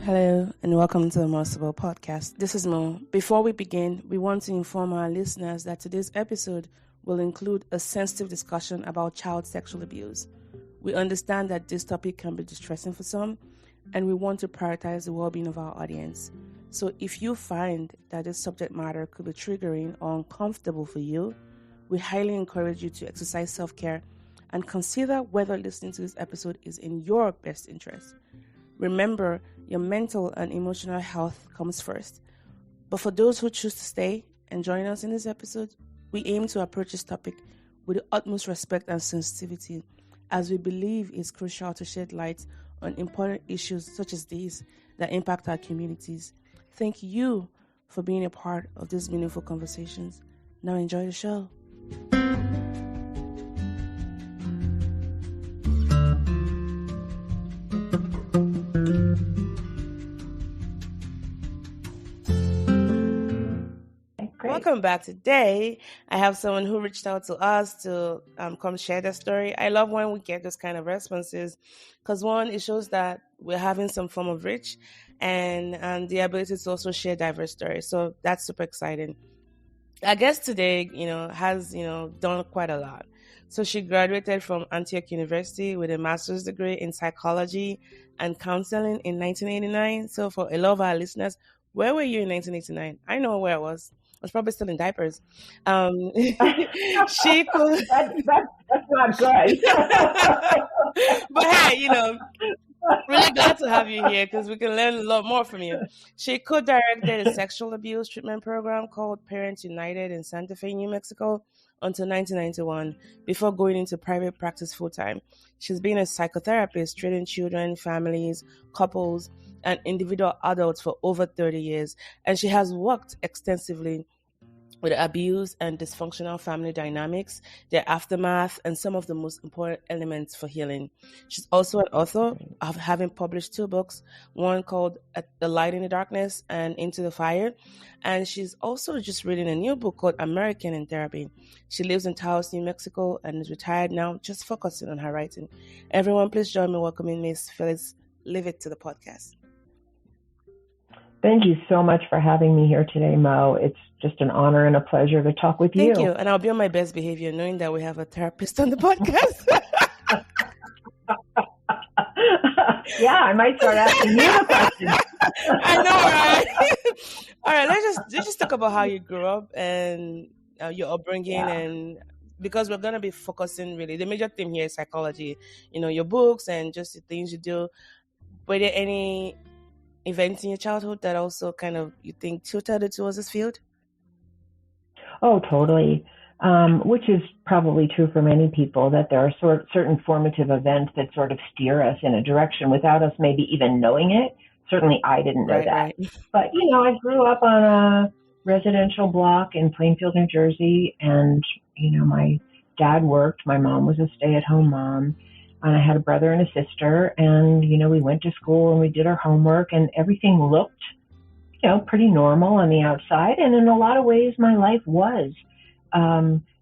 Hello and welcome to the Sibyl podcast. This is Mo. Before we begin, we want to inform our listeners that today's episode will include a sensitive discussion about child sexual abuse. We understand that this topic can be distressing for some, and we want to prioritize the well-being of our audience. So if you find that this subject matter could be triggering or uncomfortable for you, we highly encourage you to exercise self-care and consider whether listening to this episode is in your best interest. Remember, your mental and emotional health comes first. But for those who choose to stay and join us in this episode, we aim to approach this topic with the utmost respect and sensitivity, as we believe it's crucial to shed light on important issues such as these that impact our communities. Thank you for being a part of these meaningful conversations. Now enjoy the show. Welcome back. Today, I have someone who reached out to us to come share their story. I love when we get those kind of responses because, one, it shows that we're having some form of reach and the ability to also share diverse stories. So that's super exciting. Our guest today, has, done quite a lot. So she graduated from Antioch University with a master's degree in psychology and counseling in 1989. So for a lot of our listeners, where were you in 1989? I know where I was. I was probably still in diapers. She could. That's not good. But hey, really glad to have you here because we can learn a lot more from you. She co-directed a sexual abuse treatment program called Parents United in Santa Fe, New Mexico until 1991 before going into private practice full-time. She's been a psychotherapist treating children, families, couples, and individual adults for over 30 years. And she has worked extensively with abuse and dysfunctional family dynamics, their aftermath, and some of the most important elements for healing. She's also an author of having published 2 books, one called The Light in the Darkness and Into the Fire. And she's also just reading a new book called American in Therapy. She lives in Taos, New Mexico, and is retired now, just focusing on her writing. Everyone, please join me welcoming Miss Phyllis Leavitt to the podcast. Thank you so much for having me here today, Mo. It's just an honor and a pleasure to talk with you. Thank you. And I'll be on my best behavior knowing that we have a therapist on the podcast. Yeah, I might start asking you the questions. I know, right? All right, let's just talk about how you grew up and your upbringing. Yeah. And because we're going to be focusing really, the major theme here is psychology, your books and just the things you do. Were there any events in your childhood that also kind of, you think, tilted it towards this field? Oh, totally. Which is probably true for many people, that there are certain formative events that sort of steer us in a direction without us maybe even knowing it. Certainly I didn't know that. Right. But, I grew up on a residential block in Plainfield, New Jersey, and, my dad worked. My mom was a stay-at-home mom. And I had a brother and a sister, and, we went to school and we did our homework, and everything looked, pretty normal on the outside. And in a lot of ways, my life was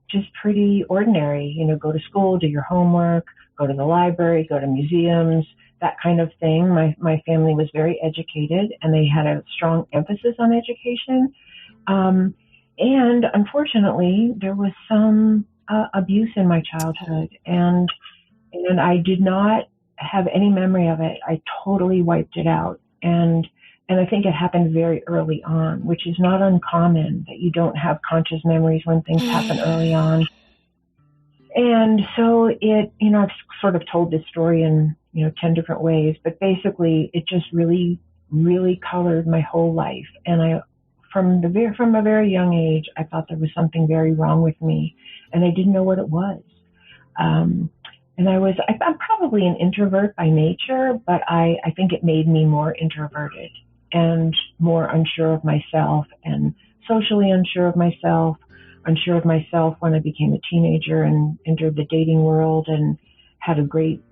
just pretty ordinary. Go to school, do your homework, go to the library, go to museums, that kind of thing. My family was very educated, and they had a strong emphasis on education. And unfortunately, there was some abuse in my childhood, and I did not have any memory of it. I totally wiped it out. And I think it happened very early on, which is not uncommon that you don't have conscious memories when things happen early on. And so I've sort of told this story in, 10 different ways, but basically it just really, really colored my whole life. And from a very young age, I thought there was something very wrong with me, and I didn't know what it was. And I'm probably an introvert by nature, but I think it made me more introverted and more unsure of myself and socially unsure of myself when I became a teenager and entered the dating world and had a great,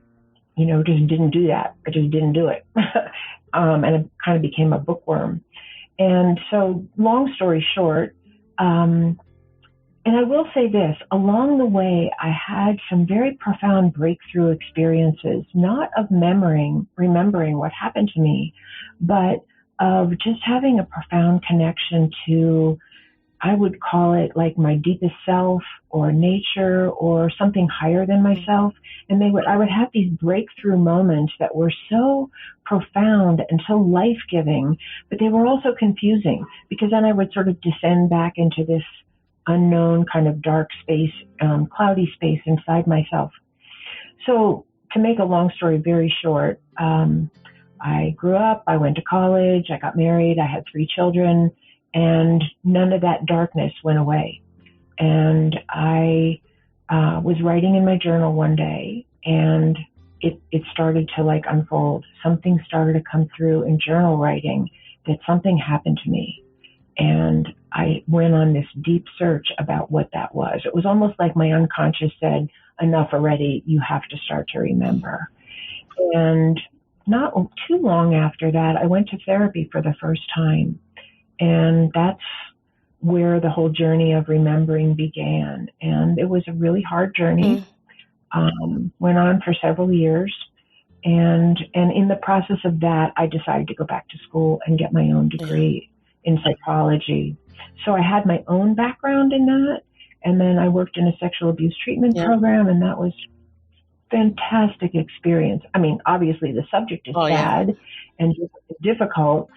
just didn't do that. I just didn't do it. And I kind of became a bookworm. And so long story short, and I will say this, along the way, I had some very profound breakthrough experiences, not of remembering what happened to me, but of just having a profound connection to, I would call it like my deepest self or nature or something higher than myself. And I would have these breakthrough moments that were so profound and so life-giving, but they were also confusing, because then I would sort of descend back into this unknown kind of dark space, cloudy space inside myself. So to make a long story very short, I grew up, I went to college, I got married, I had 3 children, and none of that darkness went away. And I was writing in my journal one day, and it started to like unfold. Something started to come through in journal writing, that something happened to me. And I went on this deep search about what that was. It was almost like my unconscious said, enough already, you have to start to remember. And not too long after that, I went to therapy for the first time. And that's where the whole journey of remembering began. And it was a really hard journey. Went on for several years. And in the process of that, I decided to go back to school and get my own degree in psychology. So I had my own background in that. And then I worked in a sexual abuse treatment program, and that was fantastic experience. I mean, obviously the subject is sad and difficult,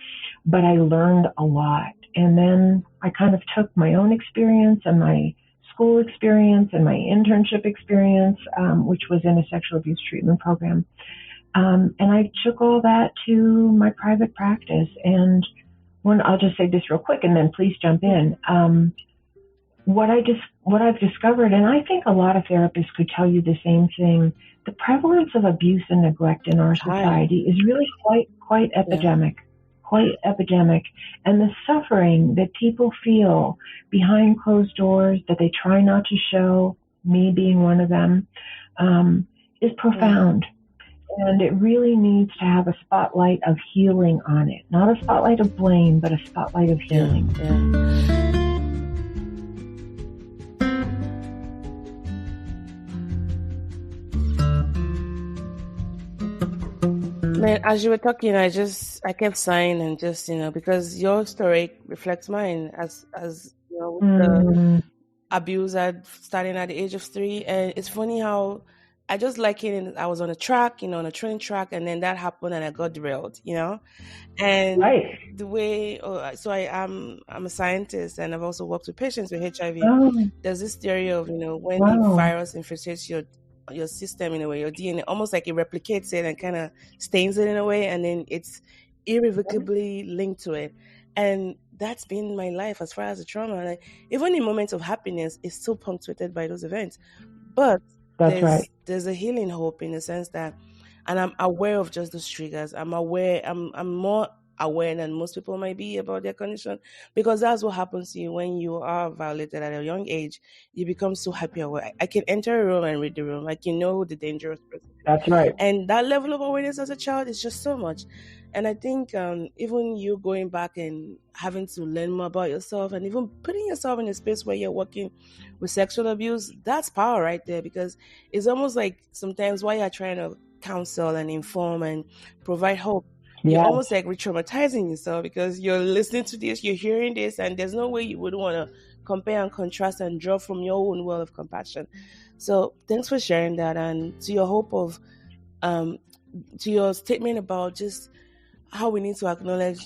but I learned a lot. And then I kind of took my own experience and my school experience and my internship experience, which was in a sexual abuse treatment program. And I took all that to my private practice. And I'll just say this real quick, and then please jump in. What I've discovered, and I think a lot of therapists could tell you the same thing, the prevalence of abuse and neglect in our society is really quite epidemic. Quite epidemic. And the suffering that people feel behind closed doors that they try not to show, me being one of them, is profound. And it really needs to have a spotlight of healing on it. Not a spotlight of blame, but a spotlight of healing. Man, as you were talking, I kept sighing and just, because your story reflects mine as with the abuse starting at the age of 3. And it's funny how I just I was on a track, on a train track, and then that happened and I got derailed, and the way, I'm a scientist, and I've also worked with patients with HIV. There's this theory of, when the virus infiltrates your system in a way, your DNA, almost like it replicates it and kind of stains it in a way, and then it's irrevocably linked to it. And that's been my life as far as the trauma. Like, even in moments of happiness, it's still punctuated by those events. But there's a healing hope in the sense that, and I'm aware of just those triggers. I'm more aware than most people might be about their condition, because that's what happens to you when you are violated at a young age. You become so happy aware. I can enter a room and read the room, like who the dangerous person is. That's right. And that level of awareness as a child is just so much. And I think even you going back and having to learn more about yourself, and even putting yourself in a space where you're working with sexual abuse, that's power right there, because it's almost like sometimes while you're trying to counsel and inform and provide hope, you're almost like re-traumatizing yourself, because you're listening to this, you're hearing this, and there's no way you would want to compare and contrast and draw from your own well of compassion. So thanks for sharing that. And to your hope of, to your statement about just how we need to acknowledge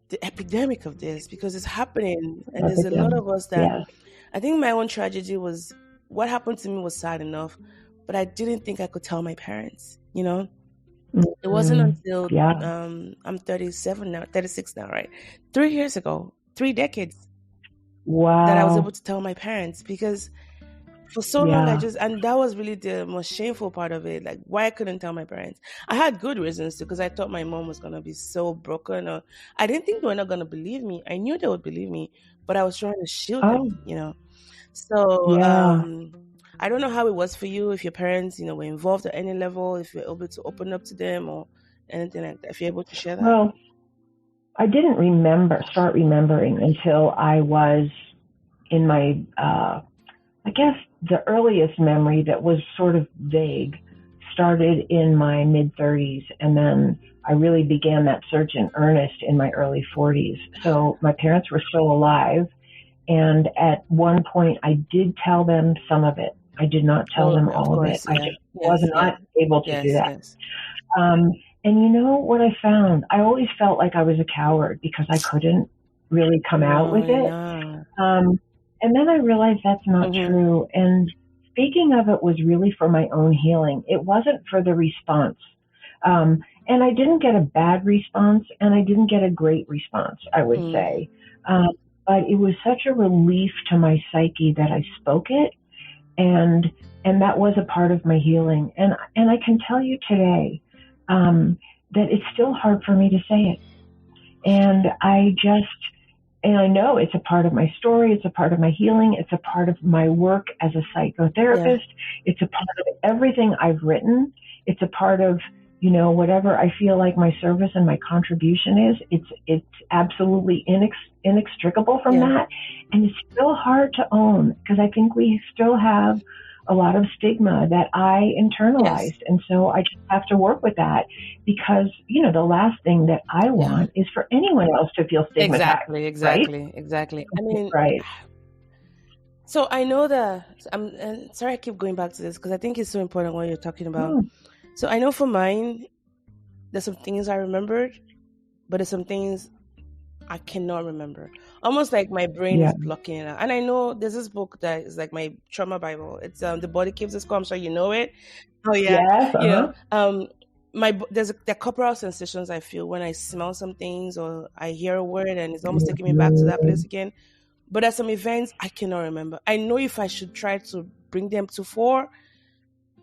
the epidemic of this, because it's happening. And there's a lot of us that, I think my own tragedy was, what happened to me was sad enough, but I didn't think I could tell my parents, It wasn't until I'm 36 now, right? 3 years ago, 3 decades, that I was able to tell my parents, because for so long and that was really the most shameful part of it, like why I couldn't tell my parents. I had good reasons to, because I thought my mom was going to be so broken, or I didn't think they were not going to believe me. I knew they would believe me, but I was trying to shield them, So I don't know how it was for you, if your parents, were involved at any level, if you're able to open up to them or anything like that, if you're able to share that. Well, I didn't start remembering until I was in my, I guess the earliest memory that was sort of vague started in my mid-30s, and then I really began that search in earnest in my early 40s. So my parents were still alive, and at one point I did tell them some of it. I did not tell them all of it. Yeah. I just was not able to do that. Yes. And you know what I found? I always felt like I was a coward because I couldn't really come out with it. And then I realized that's not true. And speaking of it was really for my own healing. It wasn't for the response. And I didn't get a bad response, and I didn't get a great response, I would say. But it was such a relief to my psyche that I spoke it. And that was a part of my healing. And I can tell you today, that it's still hard for me to say it. And I know it's a part of my story. It's a part of my healing. It's a part of my work as a psychotherapist. It's a part of everything I've written. It's a part of, whatever I feel like my service and my contribution is. It's absolutely inextricable from that. And it's still hard to own because I think we still have a lot of stigma that I internalized. And so I just have to work with that because, the last thing that I want is for anyone else to feel stigmatized. Exactly. I mean, so I know that and sorry, I keep going back to this because I think it's so important what you're talking about. So I know for mine, there's some things I remembered, but there's some things I cannot remember. Almost like my brain is blocking it out. And I know there's this book that is like my trauma Bible. It's The Body Keeps the Score. I'm sure you know it. Oh yeah. Yes, There are corporal sensations I feel when I smell some things or I hear a word and it's almost taking me back to that place again. But there's some events I cannot remember. I know if I should try to bring them to fore,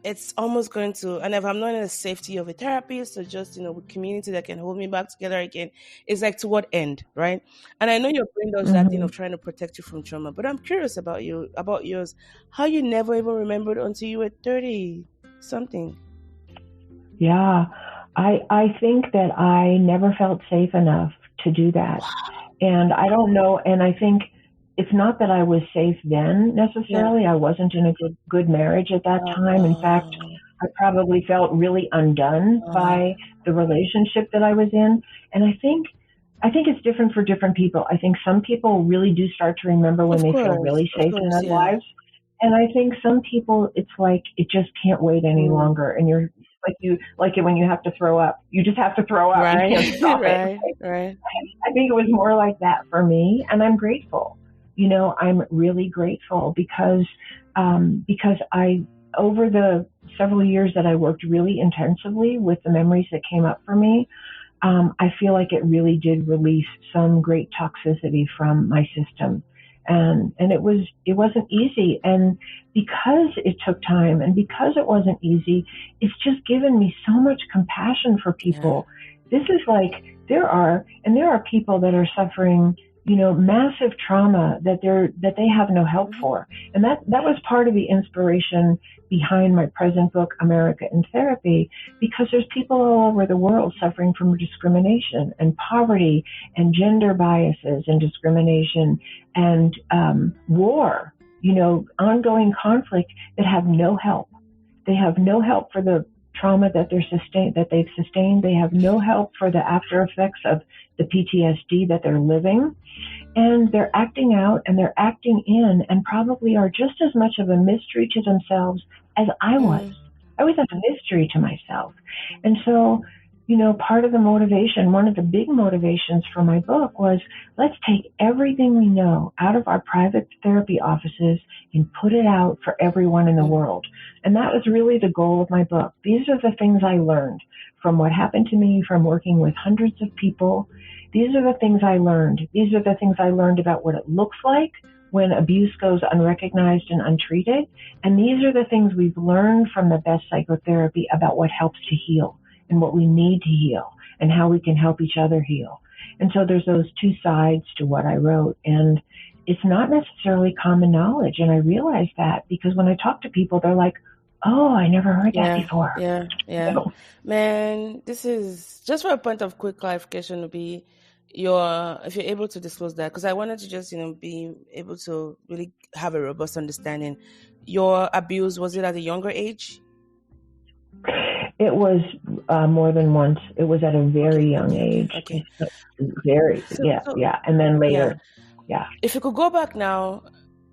it's almost going to, and if I'm not in the safety of a therapist or just, with community that can hold me back together again, it's like to what end, right? And I know your brain does that thing of trying to protect you from trauma, but I'm curious about yours, how you never even remembered until you were 30 something. Yeah, I think that I never felt safe enough to do that. And I don't know, and I think it's not that I was safe then necessarily. I wasn't in a good marriage at that time. In fact, I probably felt really undone by the relationship that I was in. And I think it's different for different people. I think some people really do start to remember when they feel really safe in their lives. And I think some people, it's like it just can't wait any longer. And you're like it when you have to throw up. You just have to throw up. Right. You can't stop it. Right. I think it was more like that for me, and I'm grateful. I'm really grateful because I, over the several years that I worked really intensively with the memories that came up for me, I feel like it really did release some great toxicity from my system. And it wasn't easy. And because it took time and because it wasn't easy, it's just given me so much compassion for people. This is like, there are people that are suffering, massive trauma that they have no help for. And that was part of the inspiration behind my present book, America in Therapy, because there's people all over the world suffering from discrimination and poverty and gender biases and discrimination and war, ongoing conflict that have no help. They have no help for the trauma that they've sustained. They have no help for the after effects of the PTSD that they're living. And they're acting out and they're acting in and probably are just as much of a mystery to themselves as I was. I was a mystery to myself. And so, part of the motivation, one of the big motivations for my book was, let's take everything we know out of our private therapy offices and put it out for everyone in the world. And that was really the goal of my book. These are the things I learned from what happened to me, from working with hundreds of people. These are the things I learned. These are the things I learned about what it looks like when abuse goes unrecognized and untreated. And these are the things we've learned from the best psychotherapy about what helps to heal and what we need to heal and how we can help each other heal. And so there's those two sides to what I wrote. And it's not necessarily common knowledge. And I realized that because when I talk to people, they're like, oh, I never heard that before. Yeah. So, man, this is just for a point of quick clarification to be if you're able to disclose that, because I wanted to just, be able to really have a robust understanding. Your abuse, was it at a younger age? It was more than once. It was at a very young age. Okay. Very, So, yeah. And then later, yeah. If you could go back now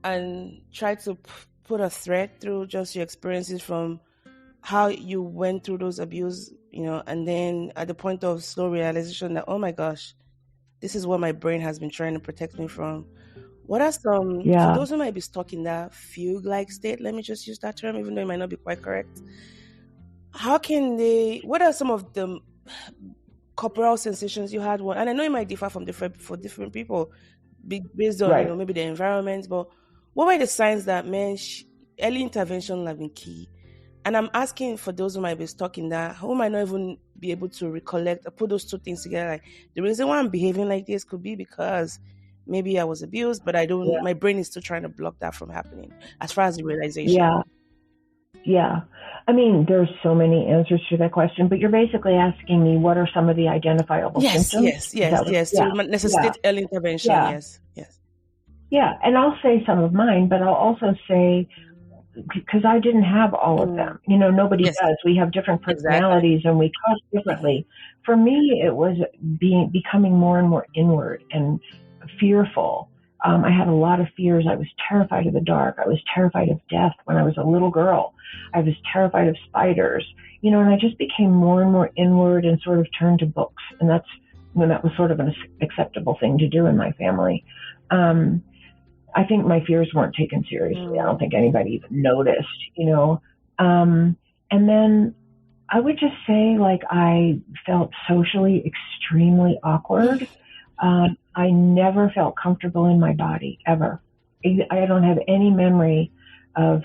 and try to put a thread through just your experiences from how you went through those abuse, and then at the point of slow realization that, oh my gosh, this is what my brain has been trying to protect me from. What are some, for those who might be stuck in that fugue-like state, let me just use that term, even though it might not be quite correct. What are some of the corporal sensations you had? And I know it might differ for different people based on, maybe the environment, but what were the signs that, early intervention have been key? And I'm asking for those who might be stuck in that, who might not even be able to recollect or put those two things together. Like, the reason why I'm behaving like this could be because maybe I was abused, but my brain is still trying to block that from happening as far as the realization. Yeah. I mean, there's so many answers to that question, but you're basically asking me what are some of the identifiable symptoms? Yes. To necessitate early intervention. Yes. Yeah. And I'll say some of mine, but I'll also say, because I didn't have all of them. Nobody does. We have different personalities and we cause differently. For me, it was becoming more and more inward and fearful. I had a lot of fears. I was terrified of the dark. I was terrified of death when I was a little girl. I was terrified of spiders, and I just became more and more inward and sort of turned to books. And that's when that was sort of an acceptable thing to do in my family. I think my fears weren't taken seriously. I don't think anybody even noticed, and then I would just say, like, I felt socially extremely awkward. I never felt comfortable in my body, ever. I don't have any memory of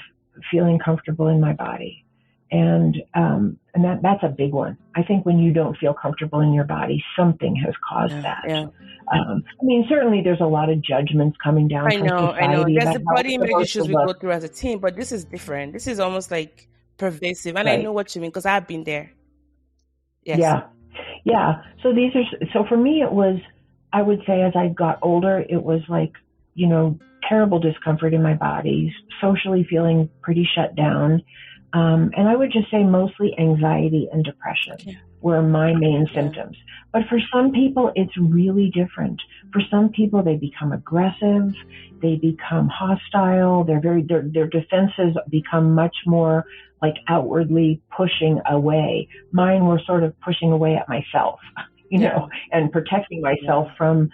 feeling comfortable in my body. And that's a big one. I think when you don't feel comfortable in your body, something has caused that. Yeah. I mean, certainly there's a lot of judgments coming down from society. I know. There's the body image issues we go through as a team, but this is different. This is almost like pervasive. And I know what you mean because I've been there. Yes. Yeah. So for me, it was, I would say as I got older, it was like, terrible discomfort in my body, socially feeling pretty shut down. And I would just say mostly anxiety and depression were my main symptoms. But for some people, it's really different. For some people, they become aggressive, they become hostile, their defenses become much more like outwardly pushing away. Mine were sort of pushing away at myself, and protecting myself from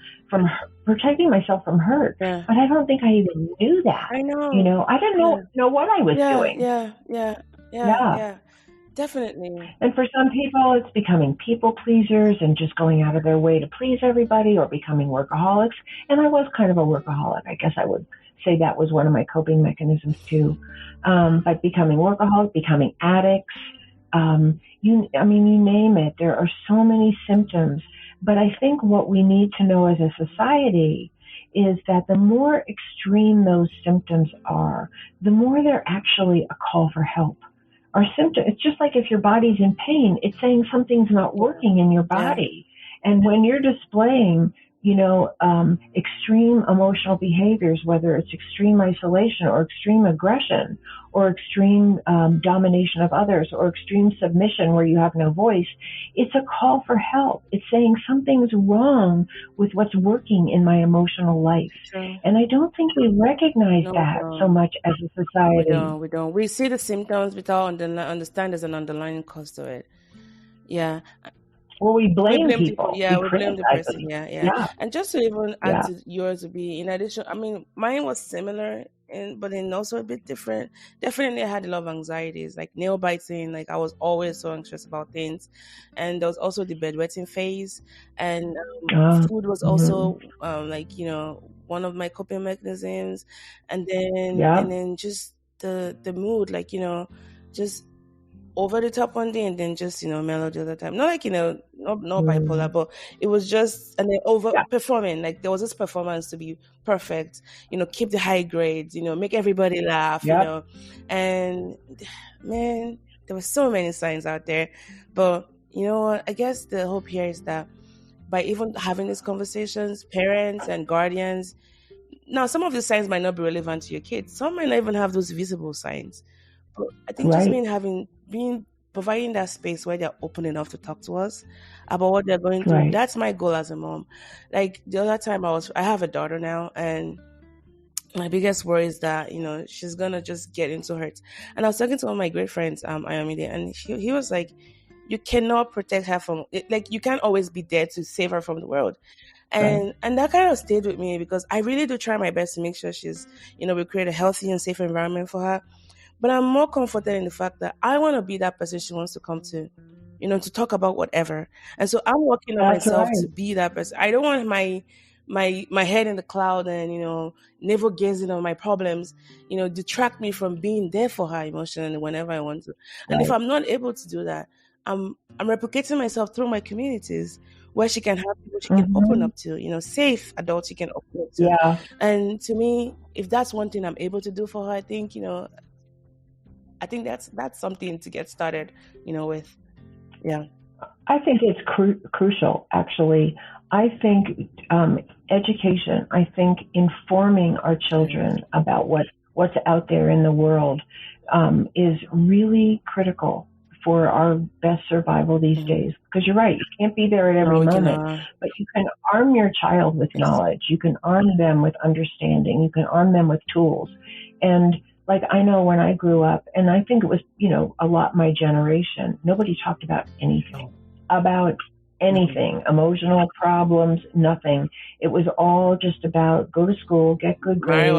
hurt. Yeah. But I don't think I even knew that. I know. I didn't know what I was doing. Yeah. Definitely. And for some people, it's becoming people pleasers and just going out of their way to please everybody, or becoming workaholics. And I was kind of a workaholic. I guess I would say that was one of my coping mechanisms too. But becoming workaholic, becoming addicts, you name it. There are so many symptoms. But I think what we need to know as a society is that the more extreme those symptoms are, the more they're actually a call for help. Our symptom, it's just like if your body's in pain, it's saying something's not working in your body. And when you're displaying, extreme emotional behaviors, whether it's extreme isolation or extreme aggression or extreme domination of others or extreme submission where you have no voice, it's a call for help. It's saying something's wrong with what's working in my emotional life. And I don't think we recognize that so much as a society. We don't. We see the symptoms without understand there's an underlying cause to it. Yeah. Well, we blame people. Yeah, we blame the person. Yeah. And just to even add to yours to be, in addition, I mean, mine was similar, but then also a bit different. Definitely, I had a lot of anxieties, like nail biting. Like I was always so anxious about things, and there was also the bedwetting phase, and food was also one of my coping mechanisms, and then just the mood, like just over the top one day and then just mellow the other time. Not like not bipolar, but it was just, and then over performing. Like there was this performance to be perfect. Keep the high grades. Make everybody laugh. And man, there were so many signs out there. But you know what? I guess the hope here is that by even having these conversations, parents and guardians. Now, some of the signs might not be relevant to your kids. Some might not even have those visible signs. But I think just being providing that space where they're open enough to talk to us about what they're going through. Right. That's my goal as a mom. Like the other time I have a daughter now, and my biggest worry is that, she's gonna just get into hurt. And I was talking to one of my great friends, Ayomide, and he was like, you cannot protect her from it. Like, you can't always be there to save her from the world. Right. And that kind of stayed with me, because I really do try my best to make sure she's, we create a healthy and safe environment for her. But I'm more comforted in the fact that I want to be that person she wants to come to, to talk about whatever. And so I'm working on That's myself right. to be that person. I don't want my head in the cloud and, navel gazing on my problems, detract me from being there for her emotionally whenever I want to. And if I'm not able to do that, I'm replicating myself through my communities where she can have people she can open up to, safe adults she can open up to. Yeah. And to me, if that's one thing I'm able to do for her, I think that's something to get started, with. Yeah. I think it's crucial, actually. I think education, I think informing our children about what's out there in the world is really critical for our best survival these days. Because you're right, you can't be there at every moment, but you can arm your child with knowledge. You can arm them with understanding. You can arm them with tools. And like, I know when I grew up, and I think it was, a lot my generation, nobody talked about anything, emotional problems, nothing. It was all just about go to school, get good grades,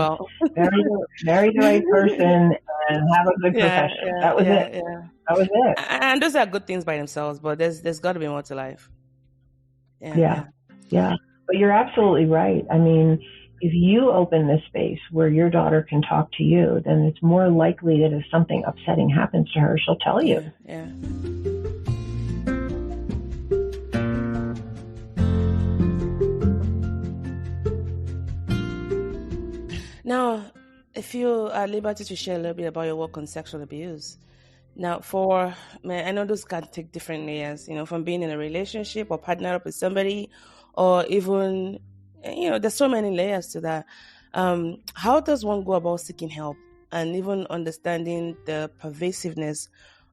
marry the right person, and have a good profession. That was it. Yeah. That was it. And those are good things by themselves, but there's got to be more to life. Yeah. But you're absolutely right. I mean, if you open this space where your daughter can talk to you, then it's more likely that if something upsetting happens to her, she'll tell you. Yeah. Now, if you are at liberty to share a little bit about your work on sexual abuse. Now, I know those can take different layers, from being in a relationship or partner up with somebody, or even, there's so many layers to that. How does one go about seeking help and even understanding the pervasiveness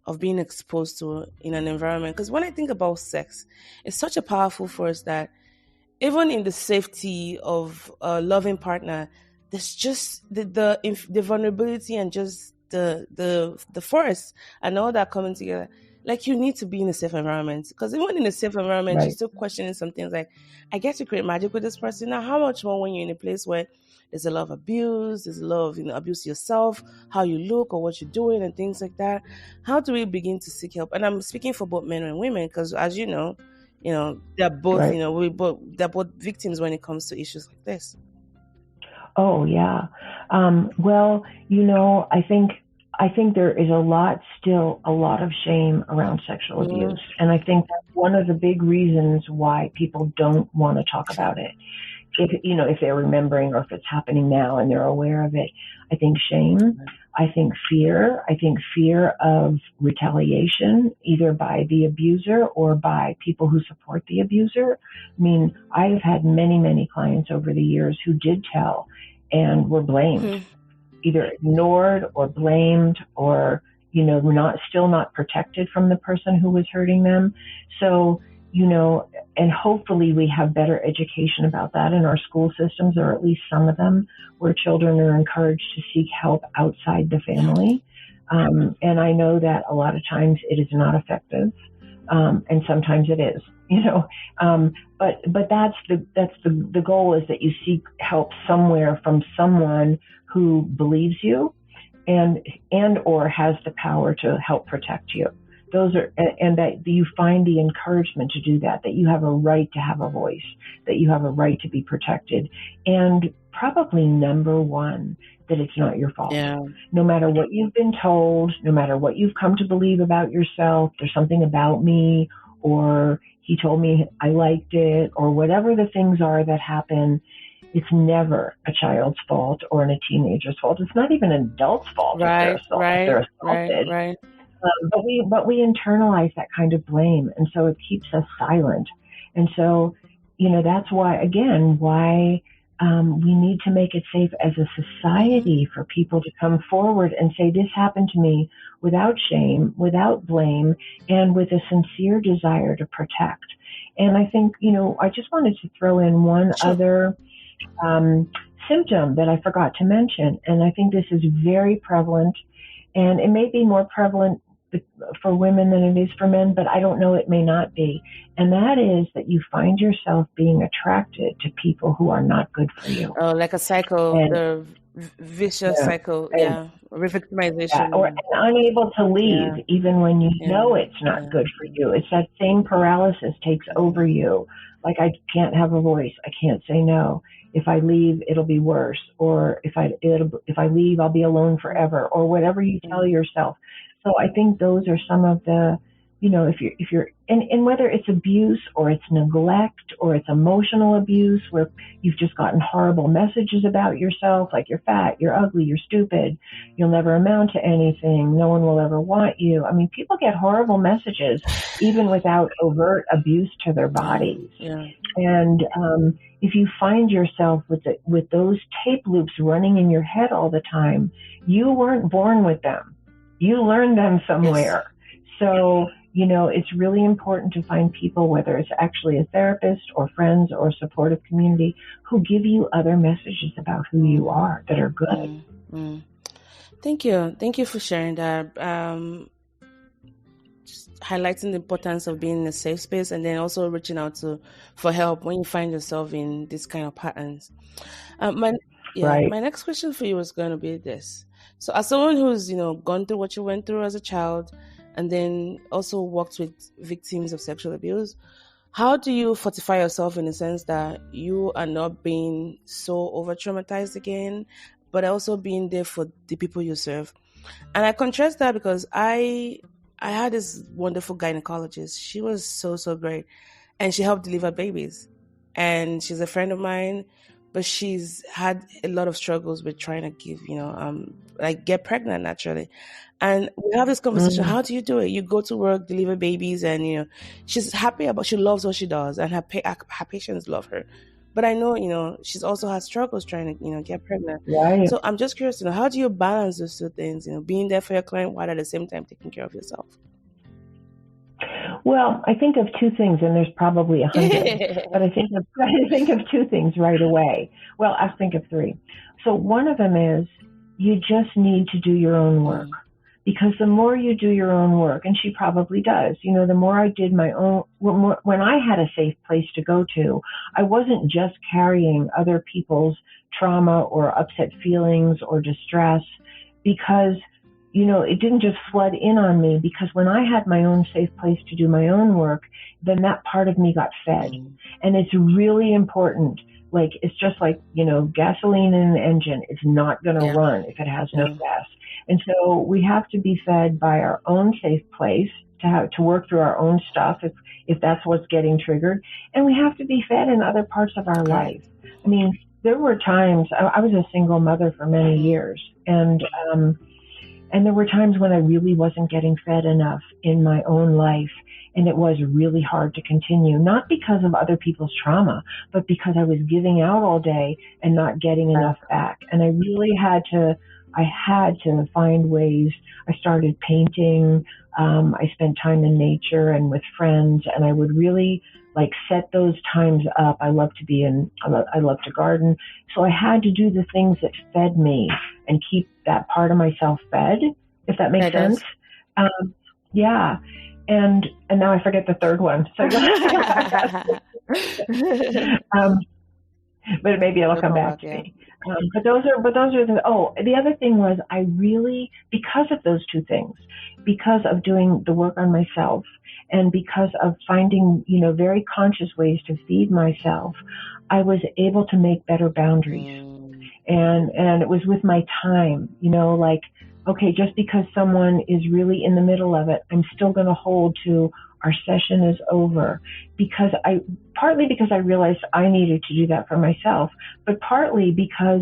of being exposed to in an environment? Because when I think about sex, it's such a powerful force that even in the safety of a loving partner, there's just the vulnerability and just the force and all that coming together. Like, you need to be in a safe environment, because even in a safe environment, you're still questioning some things like, I get to create magic with this person. Now, how much more when you're in a place where there's a lot of abuse, there's a lot of abuse yourself, how you look or what you're doing and things like that. How do we begin to seek help? And I'm speaking for both men and women, because as you know, they're both, they're both victims when it comes to issues like this. Oh, yeah. Well, I think there is still a lot of shame around sexual abuse. And I think that's one of the big reasons why people don't want to talk about it. If they're remembering, or if it's happening now and they're aware of it. I think shame. I think fear of retaliation, either by the abuser or by people who support the abuser. I mean, I have had many, many clients over the years who did tell and were blamed, either ignored or blamed, or, still not protected from the person who was hurting them. So, and hopefully we have better education about that in our school systems, or at least some of them, where children are encouraged to seek help outside the family. And I know that a lot of times it is not effective, and sometimes it is. But that's the goal, is that you seek help somewhere from someone who believes you and or has the power to help protect you. And that you find the encouragement to do that you have a right to have a voice, that you have a right to be protected, and probably number one, that it's not your fault. Yeah. No matter what you've been told, no matter what you've come to believe about yourself, there's something about me, or he told me I liked it, or whatever the things are that happen, it's never a child's fault or a teenager's fault. It's not even an adult's fault if they're assaulted. Right. But we internalize that kind of blame, and so it keeps us silent. And so, that's why we need to make it safe as a society for people to come forward and say, this happened to me, without shame, without blame, and with a sincere desire to protect. And I think, I just wanted to throw in one other symptom that I forgot to mention. And I think this is very prevalent, and it may be more prevalent for women than it is for men, but I don't know, it may not be. And that is that you find yourself being attracted to people who are not good for you. Oh, like a cycle, the vicious cycle, re-victimization. Or unable to leave, even when you know it's not good for you. It's that same paralysis takes over you. Like, I can't have a voice. I can't say no. If I leave, it'll be worse. Or if I leave, I'll be alone forever. Or whatever you tell yourself. So I think those are some of the, if you're, and whether it's abuse or it's neglect or it's emotional abuse where you've just gotten horrible messages about yourself, like you're fat, you're ugly, you're stupid, you'll never amount to anything, no one will ever want you. I mean, people get horrible messages even without overt abuse to their bodies. Yeah. And if you find yourself with those tape loops running in your head all the time, you weren't born with them. You learned them somewhere. Yes. So, it's really important to find people, whether it's actually a therapist or friends or supportive community, who give you other messages about who you are that are good. Mm-hmm. Thank you. Thank you for sharing that. Just highlighting the importance of being in a safe space, and then also reaching out for help when you find yourself in this kind of patterns. My next question for you is going to be this. So as someone who's, gone through what you went through as a child and then also worked with victims of sexual abuse, how do you fortify yourself in the sense that you are not being so over-traumatized again, but also being there for the people you serve? And I contrast that because I had this wonderful gynecologist. She was so, so great. And she helped deliver babies. And she's a friend of mine. But she's had a lot of struggles with trying to give, get pregnant naturally. And we have this conversation. How do you do it? You go to work, deliver babies, and, she's happy she loves what she does, and her patients love her. But I know, she's also had struggles trying to, get pregnant. Right. So I'm just curious, how do you balance those two things, being there for your client while at the same time taking care of yourself? Well, I think of two things, and there's probably 100, but I think of two things right away. Well, I think of three. So one of them is you just need to do your own work, because the more you do your own work, and she probably does, the more I did my own, when I had a safe place to go to, I wasn't just carrying other people's trauma or upset feelings or distress, because it didn't just flood in on me, because when I had my own safe place to do my own work, then that part of me got fed. And it's really important. Like, it's just like, gasoline in an engine is not going to run if it has no gas. And so we have to be fed by our own safe place to work through our own stuff if that's what's getting triggered. And we have to be fed in other parts of our life. I mean, there were times, I was a single mother for many years, and there were times when I really wasn't getting fed enough in my own life, and it was really hard to continue, not because of other people's trauma, but because I was giving out all day and not getting enough back. And I really had to find ways. I started painting. I spent time in nature and with friends, and I would really set those times up. I love to garden. So I had to do the things that fed me and keep that part of myself fed, if that makes sense. Yeah. And now I forget the third one. So, but maybe it'll come back to me. But those are the other thing was I really, because of those two things, because of doing the work on myself, and because of finding, very conscious ways to feed myself, I was able to make better boundaries. And it was with my time, okay, just because someone is really in the middle of it, I'm still going to hold to our session is over, partly because I realized I needed to do that for myself, but partly because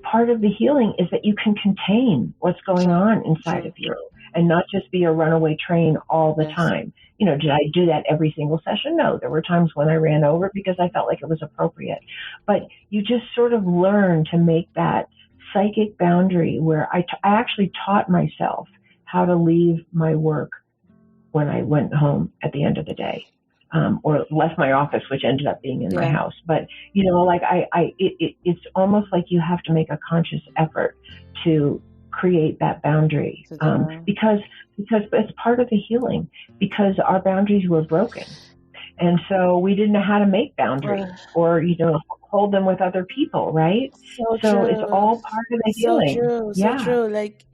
part of the healing is that you can contain what's going on inside of you and not just be a runaway train all the time. did I do that every single session? No, there were times when I ran over because I felt like it was appropriate. But you just sort of learn to make that psychic boundary where I actually taught myself how to leave my work when I went home at the end of the day, or left my office, which ended up being in my house. But, like it's almost like you have to make a conscious effort to create that boundary, because it's part of the healing, because our boundaries were broken. And so we didn't know how to make boundaries or, hold them with other people, right? So it's all part of the healing. So true. Like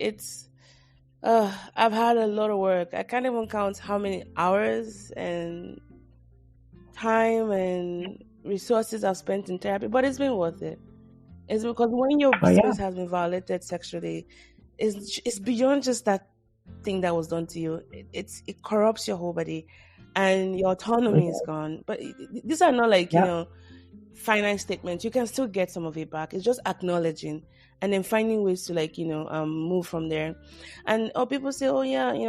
I've had a lot of work. I can't even count how many hours and time and resources I've spent in therapy, but it's been worth it. It's because when your space has been violated sexually, it's beyond just that thing that was done to you. It corrupts your whole body, and your autonomy is gone. But these are not like finite statements. You can still get some of it back. It's just acknowledging and then finding ways to move from there. And people say,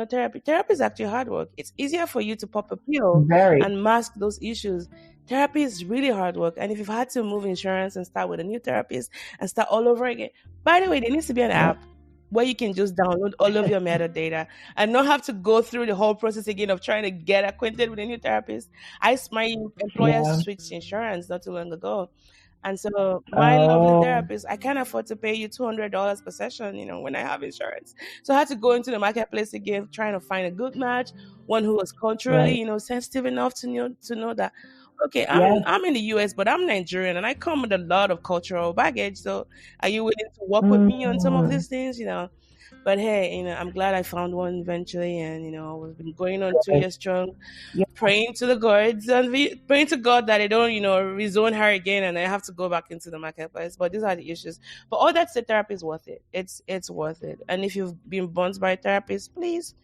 therapy is actually hard work. It's easier for you to pop a pill and mask those issues. Therapy is really hard work. And if you've had to move insurance and start with a new therapist and start all over again, by the way, there needs to be an app where you can just download all of your metadata and not have to go through the whole process again of trying to get acquainted with a new therapist. My employer switched insurance not too long ago. And so my lovely therapist, I can't afford to pay you $200 per session, when I have insurance. So I had to go into the marketplace again, trying to find a good match, one who was culturally, sensitive enough to know that, okay, I'm in the US, but I'm Nigerian and I come with a lot of cultural baggage. So are you willing to work with me on some of these things, But hey, I'm glad I found one eventually, and we've been going on 2 years strong, praying to the gods and praying to God that they don't, rezone her again, and I have to go back into the marketplace. But these are the issues. But all that said, therapy is worth it. It's worth it. And if you've been burnt by a therapist, please,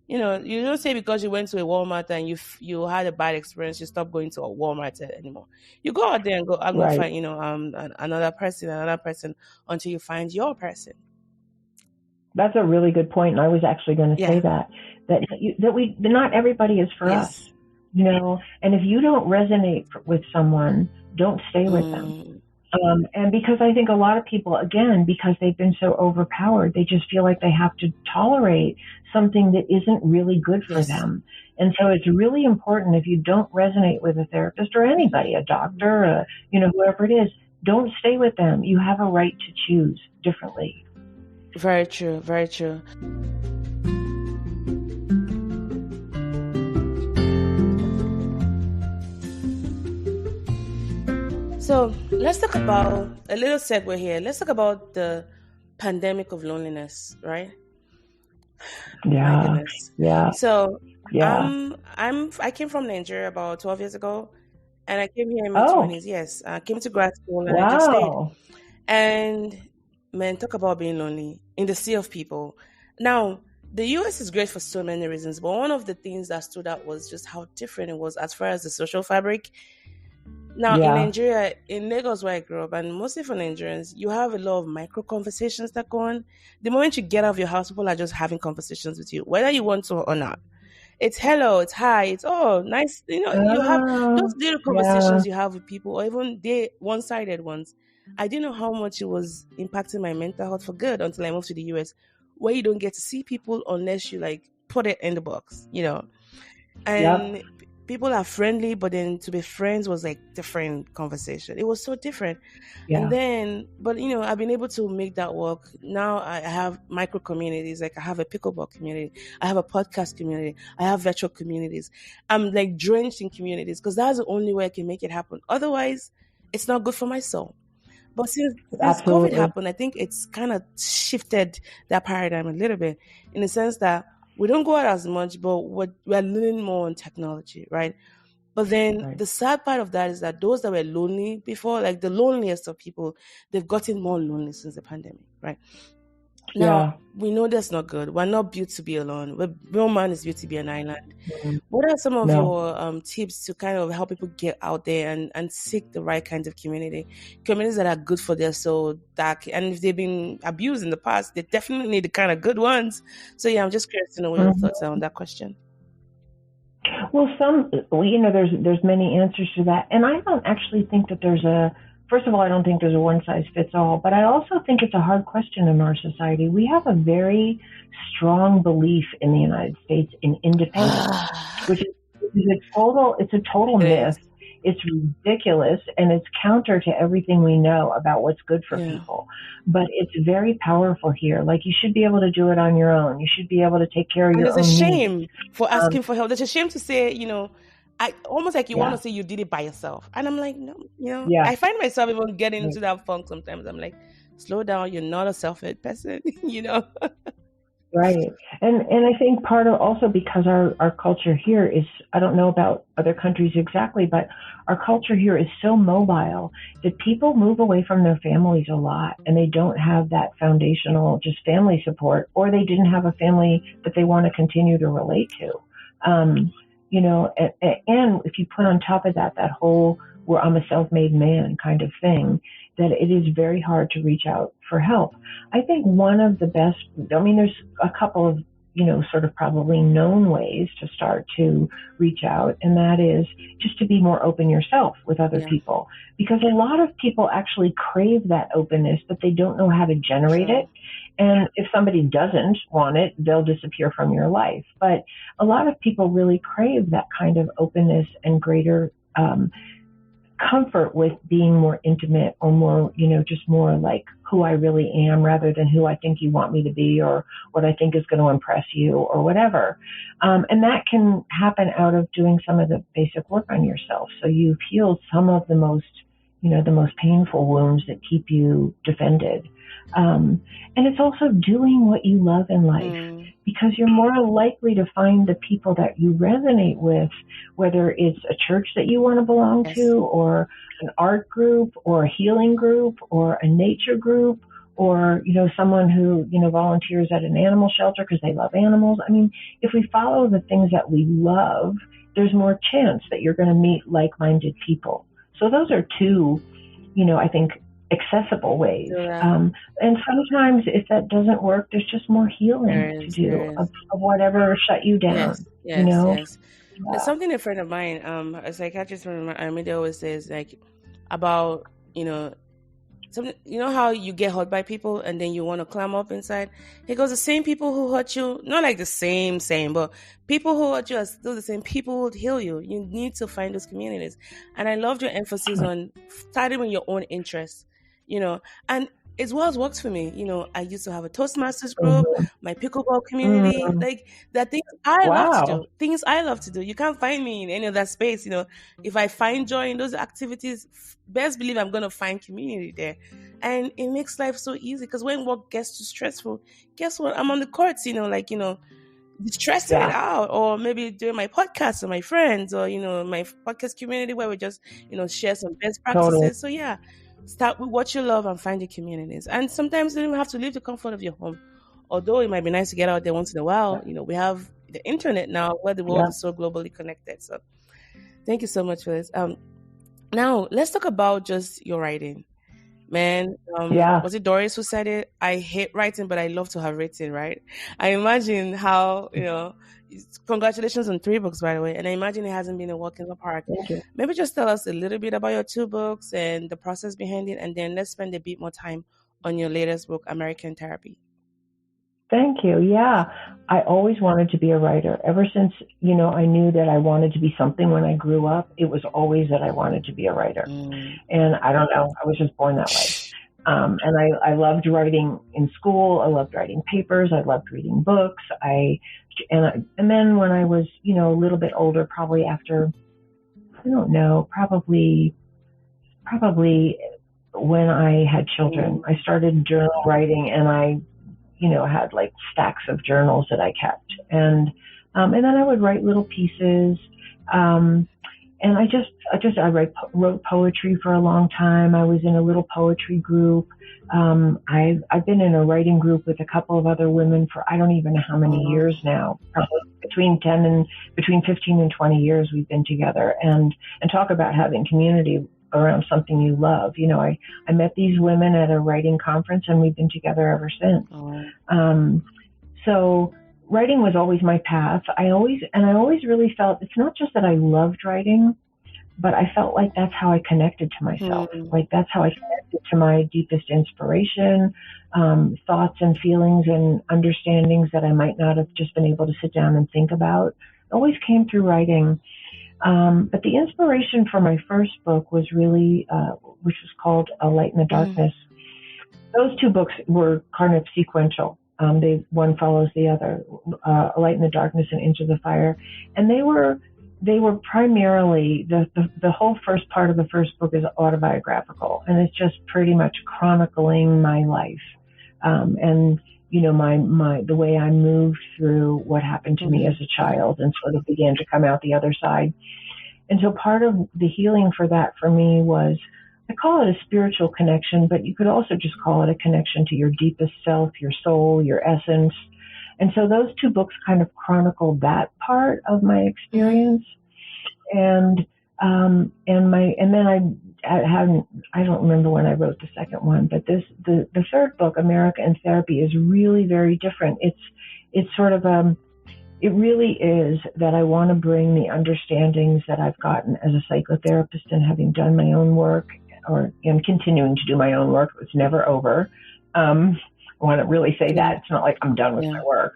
you don't say because you went to a Walmart and you had a bad experience, you stop going to a Walmart anymore. You go out there and I'm gonna find another person until you find your person. That's a really good point, and I was actually going to say that not everybody is for us, And if you don't resonate with someone, don't stay with them. And because I think a lot of people, again, because they've been so overpowered, they just feel like they have to tolerate something that isn't really good for them. And so it's really important, if you don't resonate with a therapist or anybody, a doctor, whoever it is, don't stay with them. You have a right to choose differently. Very true. Very true. So let's talk about a little segue here. Let's talk about the pandemic of loneliness, right? Yeah. Yeah. So I came from Nigeria about 12 years ago, and I came here in my 20s. Yes, I came to grad school and I just stayed. And man, talk about being lonely in the sea of people. Now, the US is great for so many reasons, but one of the things that stood out was just how different it was as far as the social fabric. Now, in Nigeria, in Lagos where I grew up, and mostly for Nigerians, you have a lot of micro conversations that go on. The moment you get out of your house, people are just having conversations with you, whether you want to or not. It's hello, it's hi, it's nice. You have those little conversations you have with people, or even one-sided ones. I didn't know how much it was impacting my mental health for good until I moved to the US, where you don't get to see people unless you put it in the box, and people are friendly, but then to be friends was different conversation. It was so different. And then, but I've been able to make that work. Now I have micro communities. I have a pickleball community. I have a podcast community. I have virtual communities. I'm drenched in communities because that's the only way I can make it happen. Otherwise, it's not good for my soul. But since COVID happened, I think it's kind of shifted that paradigm a little bit, in the sense that we don't go out as much, but we're learning more on technology, right? But then the sad part of that is that those that were lonely before, the loneliest of people, they've gotten more lonely since the pandemic, right? Now, we know that's not good. We're not built to be alone. No man is built to be an island. What are some of your tips to kind of help people get out there and seek the right kinds of communities that are good for their soul? And if they've been abused in the past, they definitely need the kind of good ones. So I'm just curious to know what your thoughts are on that question. Well, there's many answers to that. And I don't actually think that first of all, I don't think there's a one size fits all, but I also think it's a hard question in our society. We have a very strong belief in the United States in independence, which is it's a total myth. It's ridiculous, and it's counter to everything we know about what's good for people. But it's very powerful here. Like, you should be able to do it on your own. You should be able to take care of your own needs. There's a shame for asking for help. There's a shame to say, I almost like you want to say you did it by yourself. And I'm like, no, I find myself even getting into that funk sometimes. I'm like, slow down. You're not a self-made person, Right. And I think part of also because our culture here is, I don't know about other countries exactly, but our culture here is so mobile that people move away from their families a lot, and they don't have that foundational just family support, or they didn't have a family that they want to continue to relate to. And if you put on top of that whole, where I'm a self-made man kind of thing, that it is very hard to reach out for help. I think one of the best, there's a couple of, sort of probably known ways to start to reach out, and that is just to be more open yourself with other people. Because a lot of people actually crave that openness, but they don't know how to generate it. And if somebody doesn't want it, they'll disappear from your life. But a lot of people really crave that kind of openness and greater comfort with being more intimate, or more, just more like who I really am, rather than who I think you want me to be, or what I think is going to impress you, or whatever. And that can happen out of doing some of the basic work on yourself. So you've healed some of the most painful wounds that keep you defended. And it's also doing what you love in life, because you're more likely to find the people that you resonate with, whether it's a church that you want to belong to, or an art group, or a healing group, or a nature group, or, someone who, volunteers at an animal shelter because they love animals. I mean, if we follow the things that we love, there's more chance that you're going to meet like-minded people. So those are two, I think, accessible ways. And sometimes if that doesn't work, there's just more healing to do of whatever shut you down. There's something a friend of mine, a psychiatrist from Armida, always says, like, about, something, how you get hurt by people and then you want to climb up inside. He goes, the same people who hurt you, not like the same, but people who hurt you are still the same people who would heal you. You need to find those communities. And I loved your emphasis on starting with your own interests. And as well as works for me. I used to have a Toastmasters group, my pickleball community, like that things I love to do. You can't find me in any of that space. If I find joy in those activities, best believe I'm going to find community there. And it makes life so easy, because when work gets too stressful, guess what? I'm on the courts, stressing it out, or maybe doing my podcast with my friends, or, my podcast community where we just, share some best practices. So start with what you love and find your communities. And sometimes you don't have to leave the comfort of your home. Although it might be nice to get out there once in a while, we have the internet now where the world is so globally connected. So thank you so much for this. Now let's talk about just your writing. Man, was it Doris who said it? I hate writing, but I love to have written, right? I imagine how, congratulations on 3 books, by the way. And I imagine it hasn't been a walk in the park. Maybe just tell us a little bit about your 2 books and the process behind it. And then let's spend a bit more time on your latest book, American Therapy. Thank you. Yeah, I always wanted to be a writer. Ever since, I knew that I wanted to be something when I grew up, it was always that I wanted to be a writer. And I don't know, I was just born that way. And I loved writing in school. I loved writing papers. I loved reading books. And then when I was, a little bit older, probably after, I don't know, probably when I had children, I started journal writing, and I had like stacks of journals that I kept. And then I would write little pieces. And I wrote poetry for a long time. I was in a little poetry group. I've been in a writing group with a couple of other women for I don't even know how many years now. Probably between 15 and 20 years we've been together, and talk about having community around something you love. I met these women at a writing conference, and we've been together ever since. So writing was always my path. I always really felt it's not just that I loved writing, but I felt like that's how I connected to myself. Like that's how I connected to my deepest inspiration, thoughts and feelings and understandings that I might not have just been able to sit down and think about. It always came through writing. But the inspiration for my first book was really, which was called A Light in the Darkness. Those two books were kind of sequential. One follows the other, A Light in the Darkness and Into the Fire. And they were primarily, the whole first part of the first book is autobiographical, and it's just pretty much chronicling my life. And, you know, the way I moved through what happened to me as a child and sort of began to come out the other side. And so part of the healing for that for me was, I call it a spiritual connection, but you could also just call it a connection to your deepest self, your soul, your essence. And so those two books kind of chronicled that part of my experience. And then I don't remember when I wrote the second one, but the third book, America in Therapy, is really very different. It's sort of, it really is that I want to bring the understandings that I've gotten as a psychotherapist and having done my own work, or am continuing to do my own work. It's never over. I want to really say that. It's not like I'm done with my work.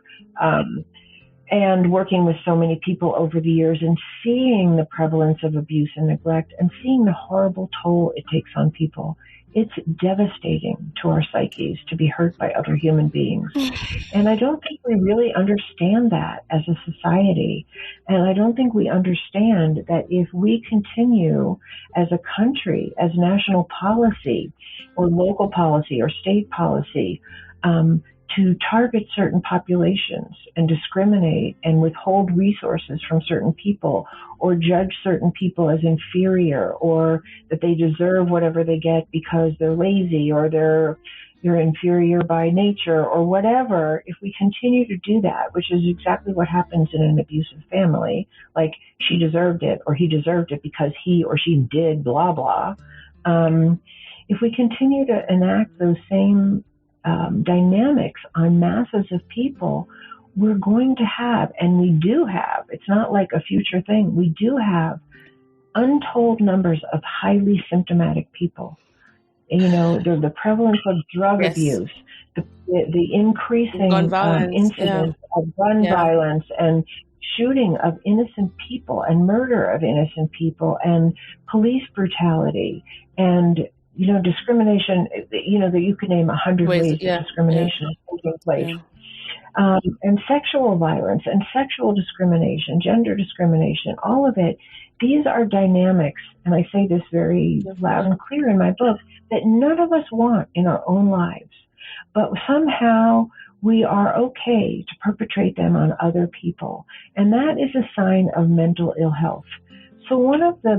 And working with so many people over the years and seeing the prevalence of abuse and neglect and seeing the horrible toll it takes on people. It's devastating to our psyches to be hurt by other human beings. And I don't think we really understand that as a society. And I don't think we understand that if we continue as a country, as national policy or local policy or state policy, to target certain populations and discriminate and withhold resources from certain people, or judge certain people as inferior, or that they deserve whatever they get because they're lazy or they're inferior by nature or whatever. If we continue to do that, which is exactly what happens in an abusive family, like she deserved it or he deserved it because he or she did blah, blah. If we continue to enact those same dynamics on masses of people, we're going to have, and we do have, it's not like a future thing, we do have untold numbers of highly symptomatic people. You know, the prevalence of drug abuse, the increasing incidence of gun violence and shooting of innocent people and murder of innocent people and police brutality and, you know, discrimination, you know, that you could name 100 ways that discrimination is taking place. And sexual violence and sexual discrimination, gender discrimination, all of it. These are dynamics, and I say this very loud and clear in my book, that none of us want in our own lives. But somehow we are okay to perpetrate them on other people. And that is a sign of mental ill health. So one of the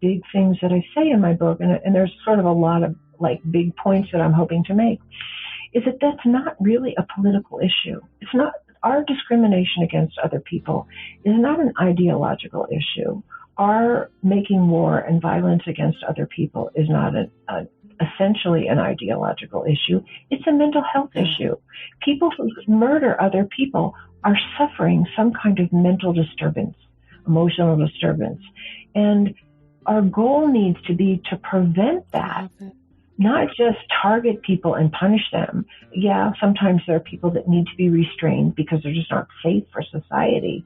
big things that I say in my book, and there's sort of a lot of like big points that I'm hoping to make, is that that's not really a political issue. It's not. Our discrimination against other people is not an ideological issue. Our making war and violence against other people is not essentially an ideological issue. It's a mental health issue. People who murder other people are suffering some kind of mental disturbance, emotional disturbance. And our goal needs to be to prevent that. Not just target people and punish them. Yeah, sometimes there are people that need to be restrained because they're just not safe for society.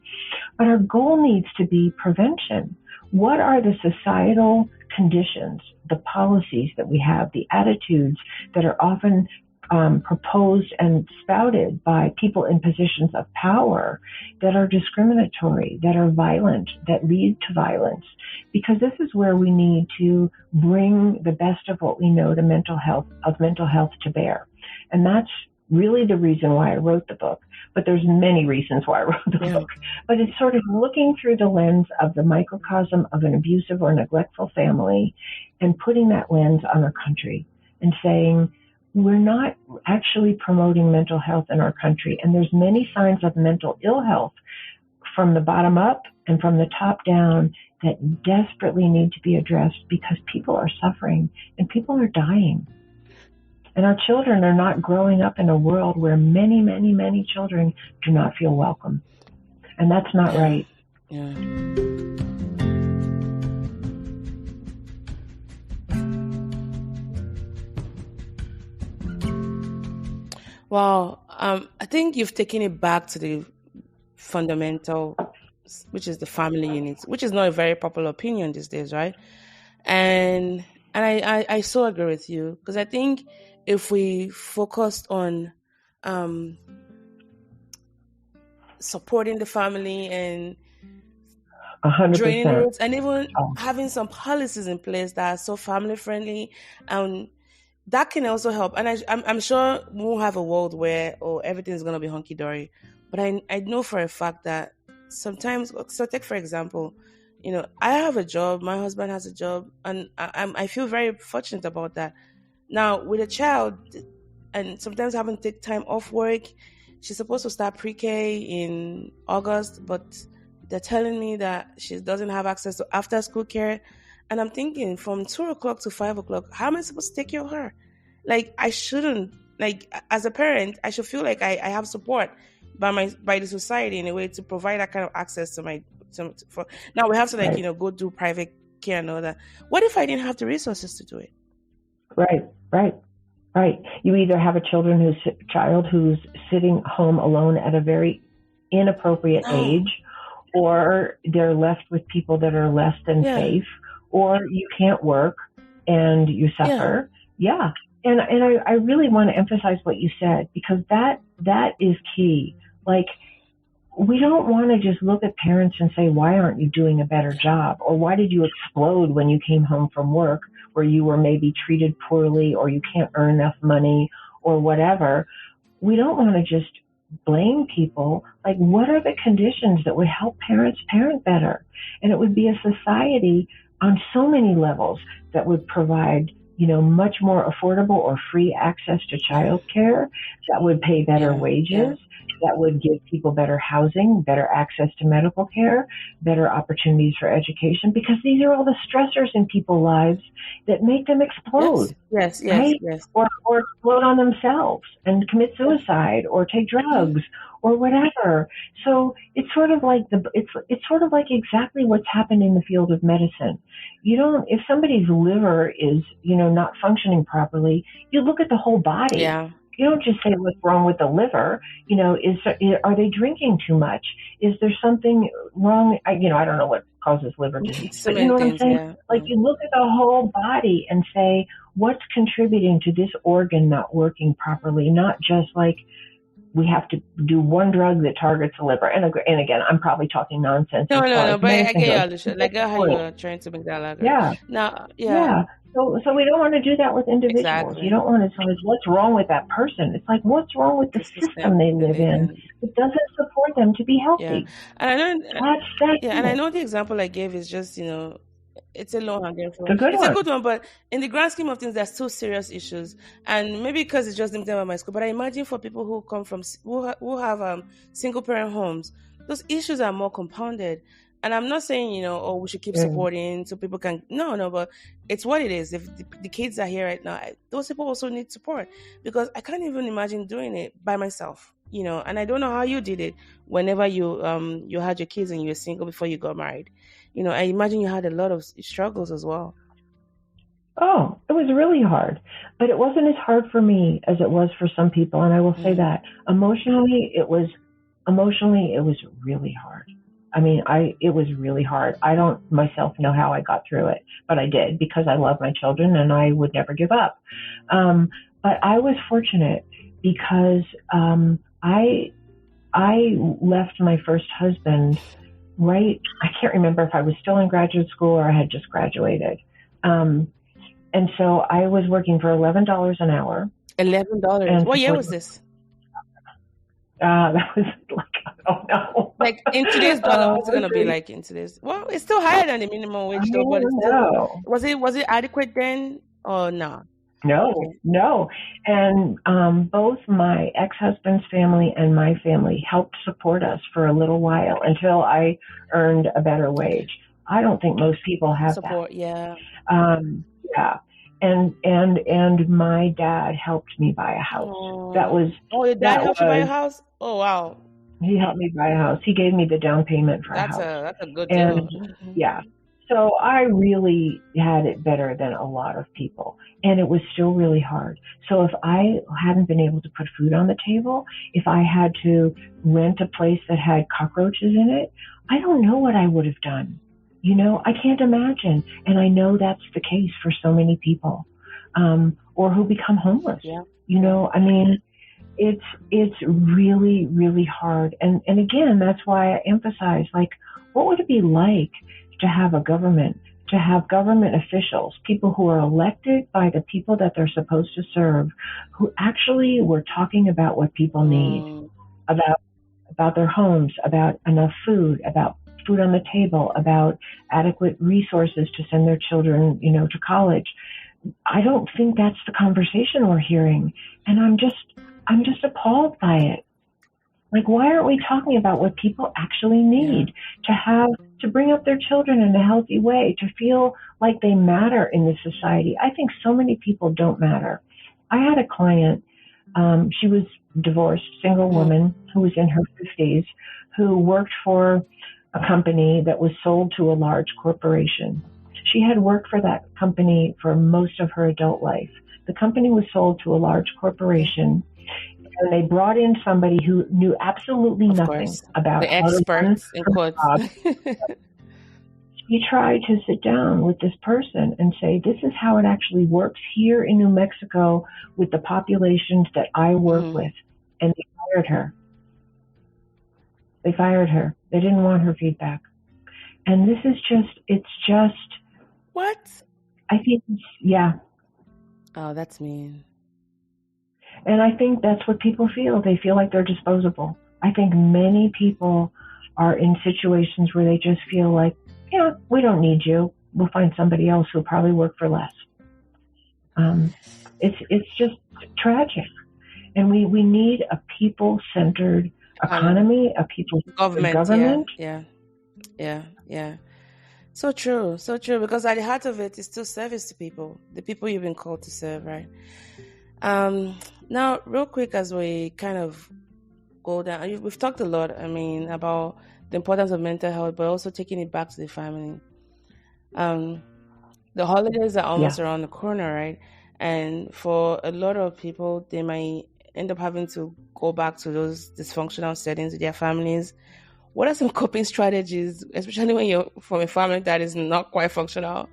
But our goal needs to be prevention. What are the societal conditions, the policies that we have, the attitudes that are often proposed and spouted by people in positions of power that are discriminatory, that are violent, that lead to violence? Because this is where we need to bring the best of what we know to mental health to bear. And that's really the reason why I wrote the book. But there's many reasons why I wrote the book. But it's sort of looking through the lens of the microcosm of an abusive or neglectful family and putting that lens on our country and saying, we're not actually promoting mental health in our country. And there's many signs of mental ill health from the bottom up and from the top down that desperately need to be addressed because people are suffering and people are dying. And our children are not growing up in a world where many, many, many children do not feel welcome. And that's not right. Yeah. Wow. I think you've taken it back to the fundamental, which is the family unit, which is not a very popular opinion these days, right? And I so agree with you, because I think if we focused on supporting the family and 100%. draining the roots, and even having some policies in place that are so family friendly, that can also help. And I'm sure we won't have a world where everything's going to be hunky dory, but I know for a fact that sometimes, so take for example, I have a job, my husband has a job, and I feel very fortunate about that. Now with a child, and sometimes having to take time off work, she's supposed to start pre-K in August, but they're telling me that she doesn't have access to after school care. And I'm thinking, from 2 o'clock to 5 o'clock, how am I supposed to take care of her? Like, I shouldn't, as a parent, I should feel like I have support by the society in a way to provide that kind of access to now we have to Right. go do private care and all that. What if I didn't have the resources to do it? Right. You either have a child who's sitting home alone at a very inappropriate age, or they're left with people that are less than safe, or you can't work and you suffer. Yeah. And I really want to emphasize what you said, because that is key. Like, we don't want to just look at parents and say, why aren't you doing a better job? Or why did you explode when you came home from work, where you were maybe treated poorly, or you can't earn enough money, or whatever? We don't want to just blame people. Like, what are the conditions that would help parents parent better? And it would be a society on so many levels that would provide, much more affordable or free access to childcare, that would pay better wages, that would give people better housing, better access to medical care, better opportunities for education, because these are all the stressors in people's lives that make them explode. Yes. Or explode on themselves and commit suicide or take drugs or whatever. So it's sort of like it's sort of like exactly what's happened in the field of medicine. If somebody's liver is, not functioning properly, you look at the whole body. Yeah. You don't just say what's wrong with the liver. Are they drinking too much? Is there something wrong? I don't know what causes liver disease, but you know what I'm saying? Yeah. Like, you look at the whole body and say, what's contributing to this organ not working properly? Not just like, we have to do one drug that targets the liver. And again, I'm probably talking nonsense. No, but I get you all the shit. Like, how you're trying to make that like. Yeah. So we don't want to do that with individuals. Exactly. You don't want to say, what's wrong with that person? It's like, what's wrong with the system they live in? It doesn't support them to be healthy. Yeah. And I know. And I know the example I gave is just, it's a low-hanging fruit. It's a good one, but in the grand scheme of things, there's still serious issues. And maybe because it's just limited by my school, but I imagine for people who come from who have single-parent homes, those issues are more compounded. And I'm not saying, we should keep supporting so people can. No, but it's what it is. If the kids are here right now, those people also need support, because I can't even imagine doing it by myself. And I don't know how you did it whenever you had your kids and you were single before you got married. I imagine you had a lot of struggles as well. Oh, it was really hard, but it wasn't as hard for me as it was for some people. And I will say that emotionally, it was really hard. I mean, it was really hard. I don't myself know how I got through it, but I did, because I love my children and I would never give up. But I was fortunate because I left my first husband I can't remember if I was still in graduate school or I had just graduated. And so I was working for $11 an hour. $11? What year was this? That was like, I don't know. Like, in today's dollar, what's it going to be like in today's? Well, it's still higher than the minimum wage, though. But it's still, was it adequate then or not? No. And both my ex-husband's family and my family helped support us for a little while until I earned a better wage. I don't think most people have support. That. Yeah. Yeah. And my dad helped me buy a house. Your dad helped you buy a house? Oh, wow. He helped me buy a house. He gave me the down payment for a house. That's a good and deal. Yeah. So I really had it better than a lot of people, and it was still really hard. So if I hadn't been able to put food on the table, if I had to rent a place that had cockroaches in it, I don't know what I would have done. I can't imagine. And I know that's the case for so many people, or who become homeless. Yeah. I mean, it's really, really hard. And again, that's why I emphasize, like, what would it be like to have government officials, people who are elected by the people that they're supposed to serve, who actually were talking about what people need, about their homes, about enough food, about food on the table, about adequate resources to send their children, to college. I don't think that's the conversation we're hearing. And I'm just appalled by it. Like, why aren't we talking about what people actually need to bring up their children in a healthy way, to feel like they matter in this society? I think so many people don't matter. I had a client, she was divorced, single woman who was in her 50s, who worked for a company that was sold to a large corporation. She had worked for that company for most of her adult life. The company was sold to a large corporation, and they brought in somebody who knew absolutely nothing about the experts in quotes. She tried to sit down with this person and say, this is how it actually works here in New Mexico with the populations that I work with. And they fired her. They didn't want her feedback. And this is it's just. What? I think, Oh, that's mean. And I think that's what people feel. They feel like they're disposable. I think many people are in situations where they just feel like, we don't need you. We'll find somebody else who'll probably work for less. It's just tragic. And we need a people-centered economy, a people-centered government. Yeah. So true, because at the heart of it is still service to people, the people you've been called to serve, right? Now, real quick, as we kind of go down, we've talked a lot, about the importance of mental health, but also taking it back to the family. The holidays are almost around the corner, right? And for a lot of people, they might end up having to go back to those dysfunctional settings with their families. What are some coping strategies, especially when you're from a family that is not quite functional?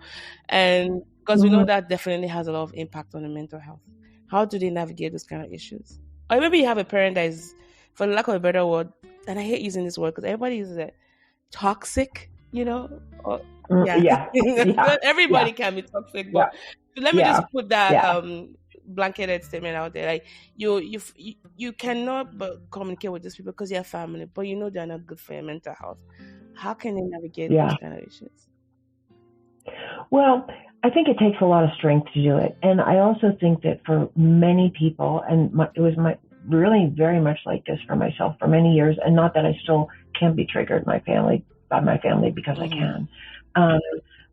And because we know that definitely has a lot of impact on the mental health. How do they navigate those kind of issues? Or maybe you have a parent that is, for lack of a better word, and I hate using this word because everybody uses it, toxic, everybody can be toxic, but let me just put that blanketed statement out there. Like you cannot but communicate with these people because you're family, but they're not good for your mental health. How can they navigate those kind of issues? Well, I think it takes a lot of strength to do it. And I also think that for many people, and it was really very much like this for myself for many years, and not that I still can be triggered by my family because I can.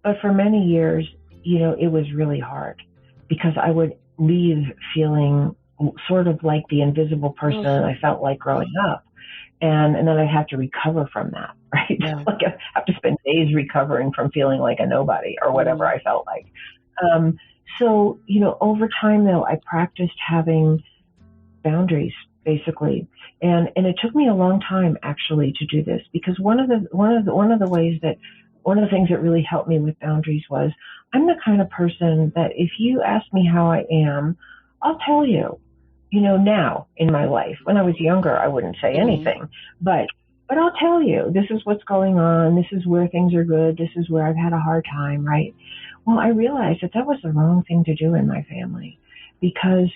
But for many years, it was really hard because I would leave feeling sort of like the invisible person I felt like growing up. And then I have to recover from that, right? Yeah. Like I have to spend days recovering from feeling like a nobody or whatever I felt like. So, over time though, I practiced having boundaries basically. And it took me a long time actually to do this because one of the things that really helped me with boundaries was I'm the kind of person that if you ask me how I am, I'll tell you. Now in my life, when I was younger, I wouldn't say anything, but I'll tell you, this is what's going on. This is where things are good. This is where I've had a hard time. Right. Well, I realized that was the wrong thing to do in my family because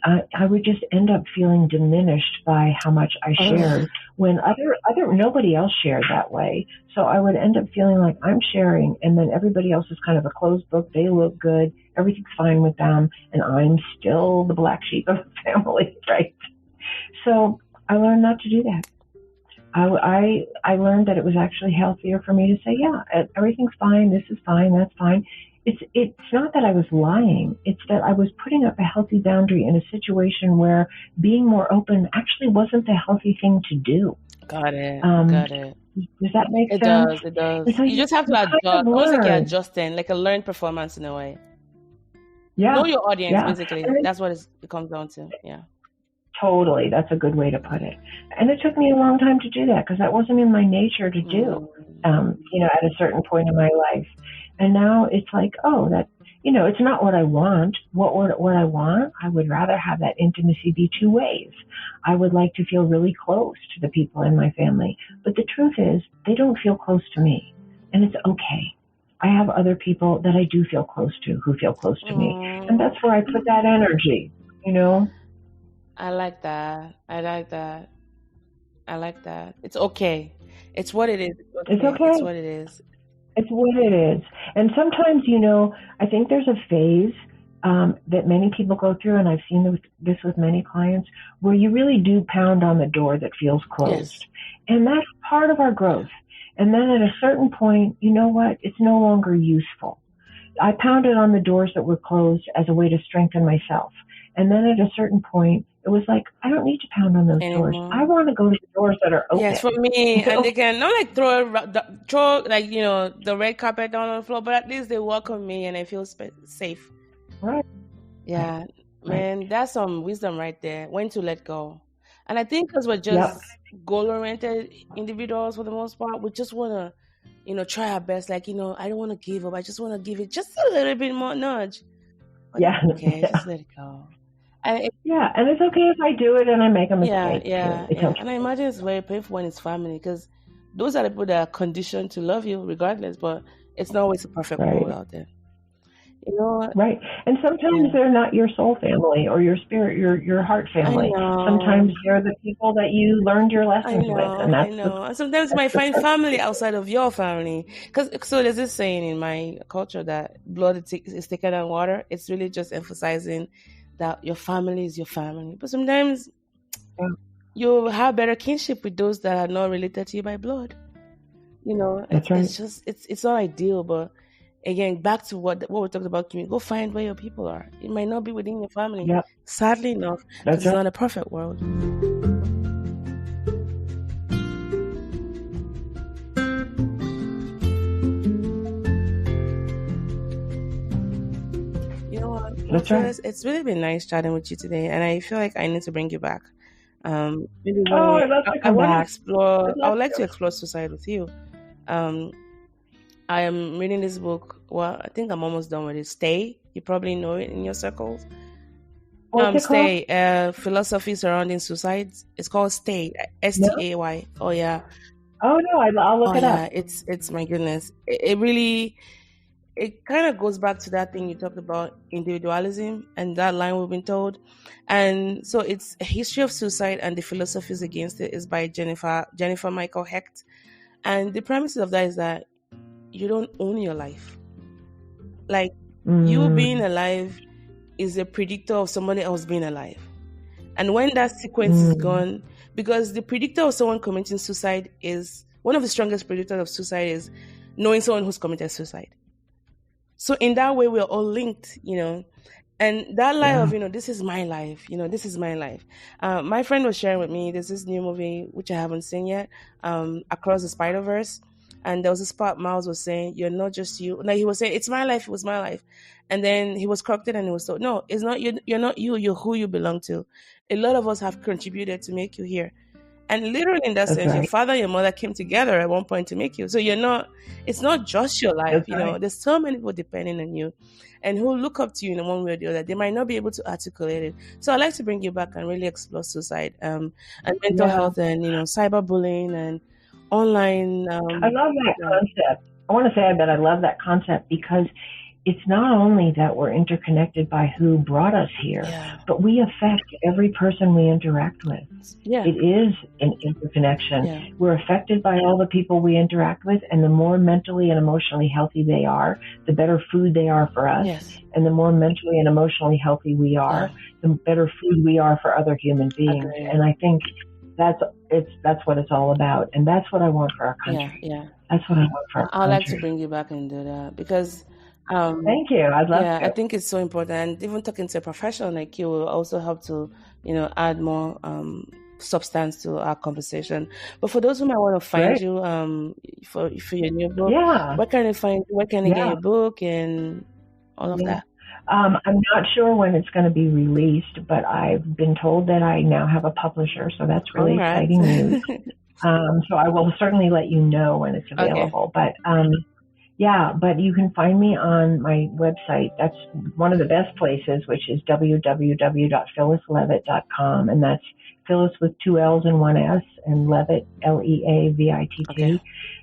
I would just end up feeling diminished by how much I shared when nobody else shared that way. So I would end up feeling like I'm sharing and then everybody else is kind of a closed book. They look good. Everything's fine with them. And I'm still the black sheep of the family, right? So I learned not to do that. I learned that it was actually healthier for me to say, everything's fine. This is fine. That's fine. it's not that I was lying. It's that I was putting up a healthy boundary in a situation where being more open actually wasn't the healthy thing to do. Got it. Does that make It sense? It does. And so You just have to kind adjust. of Almost like you're learn. adjusting, like a learned performance in a way. Yeah. Know your audience, Yeah. basically. That's what it comes down to. Yeah. Totally. That's a good way to put it. And it took me a long time to do that because that wasn't in my nature to do, at a certain point in my life. And now it's like, oh, that, it's not what I want. What I want, I would rather have that intimacy be two ways. I would like to feel really close to the people in my family. But the truth is, they don't feel close to me. And it's okay. I have other people that I do feel close to who feel close to me. And that's where I put that energy, I like that. It's okay. It's what it is. It's okay. It's what it is. It's what it is. And sometimes, I think there's a phase that many people go through, and I've seen this with many clients, where you really do pound on the door that feels closed. Yes. And that's part of our growth. And then at a certain point, you know what? It's no longer useful. I pounded on the doors that were closed as a way to strengthen myself. And then at a certain point, it was like, I don't need to pound on those doors. I want to go to the doors that are open. Yes, for me. And they can not like throw like, the red carpet down on the floor, but at least they welcome me and I feel safe. Right. Yeah. Right. Man, that's some wisdom right there. When to let go. And I think because we're just goal-oriented individuals for the most part, we just want to, try our best. Like, I don't want to give up. I just want to give it just a little bit more nudge. But okay, just let it go. And it's okay if I do it and I make a mistake. Yeah. And I imagine it's very painful when it's family because those are the people that are conditioned to love you regardless, but it's not always a perfect world out there. Right. And sometimes they're not your soul family or your spirit, your heart family. Sometimes they're the people that you learned your lessons with. And I know. And sometimes you might find family outside of your family. So there's this saying in my culture that blood is thicker than water. It's really just emphasizing that your family is your family. But sometimes you have better kinship with those that are not related to you by blood. That's right. It's just, it's not ideal, but again, back to what we talked about, go find where your people are. It might not be within your family, sadly enough, because it's not a perfect world. You know what? That's right. It's really been nice chatting with you today, and I feel like I need to bring you back. I'd love to come back. I would like to explore suicide with you. I am reading this book. Well, I think I'm almost done with it. Stay. You probably know it in your circles. What's it Stay. Philosophy surrounding suicide. It's called Stay. Stay. Oh yeah. Oh no, I'll look it up. It's my goodness. It really, it kind of goes back to that thing you talked about, individualism, and that line we've been told. And so it's A History of Suicide and the Philosophies Against It is by Jennifer Michael Hecht. And the premise of that is that you don't own your life. Like, you being alive is a predictor of somebody else being alive. And when that sequence is gone, because the predictor of someone committing suicide is, one of the strongest predictors of suicide is knowing someone who's committed suicide. So in that way, we're all linked, And that lie of, this is my life, this is my life. My friend was sharing with me, there's this new movie, which I haven't seen yet, Across the Spider-Verse. And there was this part Miles was saying, you're not just you. Like he was saying, it's my life, it was my life. And then he was corrected and he was told, no, it's not you. You're not you, you're who you belong to. A lot of us have contributed to make you here. And literally in that sense, your father and your mother came together at one point to make you. So it's not just your life. There's so many people depending on you and who look up to you in one way or the other. They might not be able to articulate it. So I'd like to bring you back and really explore suicide and mental health and, cyberbullying and online. I love that concept. I want to say that I love that concept because it's not only that we're interconnected by who brought us here, but we affect every person we interact with. Yeah. It is an interconnection. Yeah. We're affected by all the people we interact with, and the more mentally and emotionally healthy they are, the better food they are for us. Yes. And the more mentally and emotionally healthy we are, the better food we are for other human beings. Agreed. And I think that's what it's all about, and that's what I want for our country. That's what I want for our country. I'd like to bring you back and do that because Um, Thank you. I'd love yeah, I to. think it's so important. And even talking to a professional like you will also help to, add more substance to our conversation. But for those who might want to find Great. you for your new book, Yeah. where can they find you? Where can they get Yeah. your book and all of Yeah. that? I'm not sure when it's going to be released, but I've been told that I now have a publisher, so that's really Congrats. exciting news. So I will certainly let you know when it's Okay. available. But yeah, but you can find me on my website. That's one of the best places, which is www.phyllisleavitt.com, and that's Phyllis with two L's and one S, and Leavitt, Okay. Leavitt.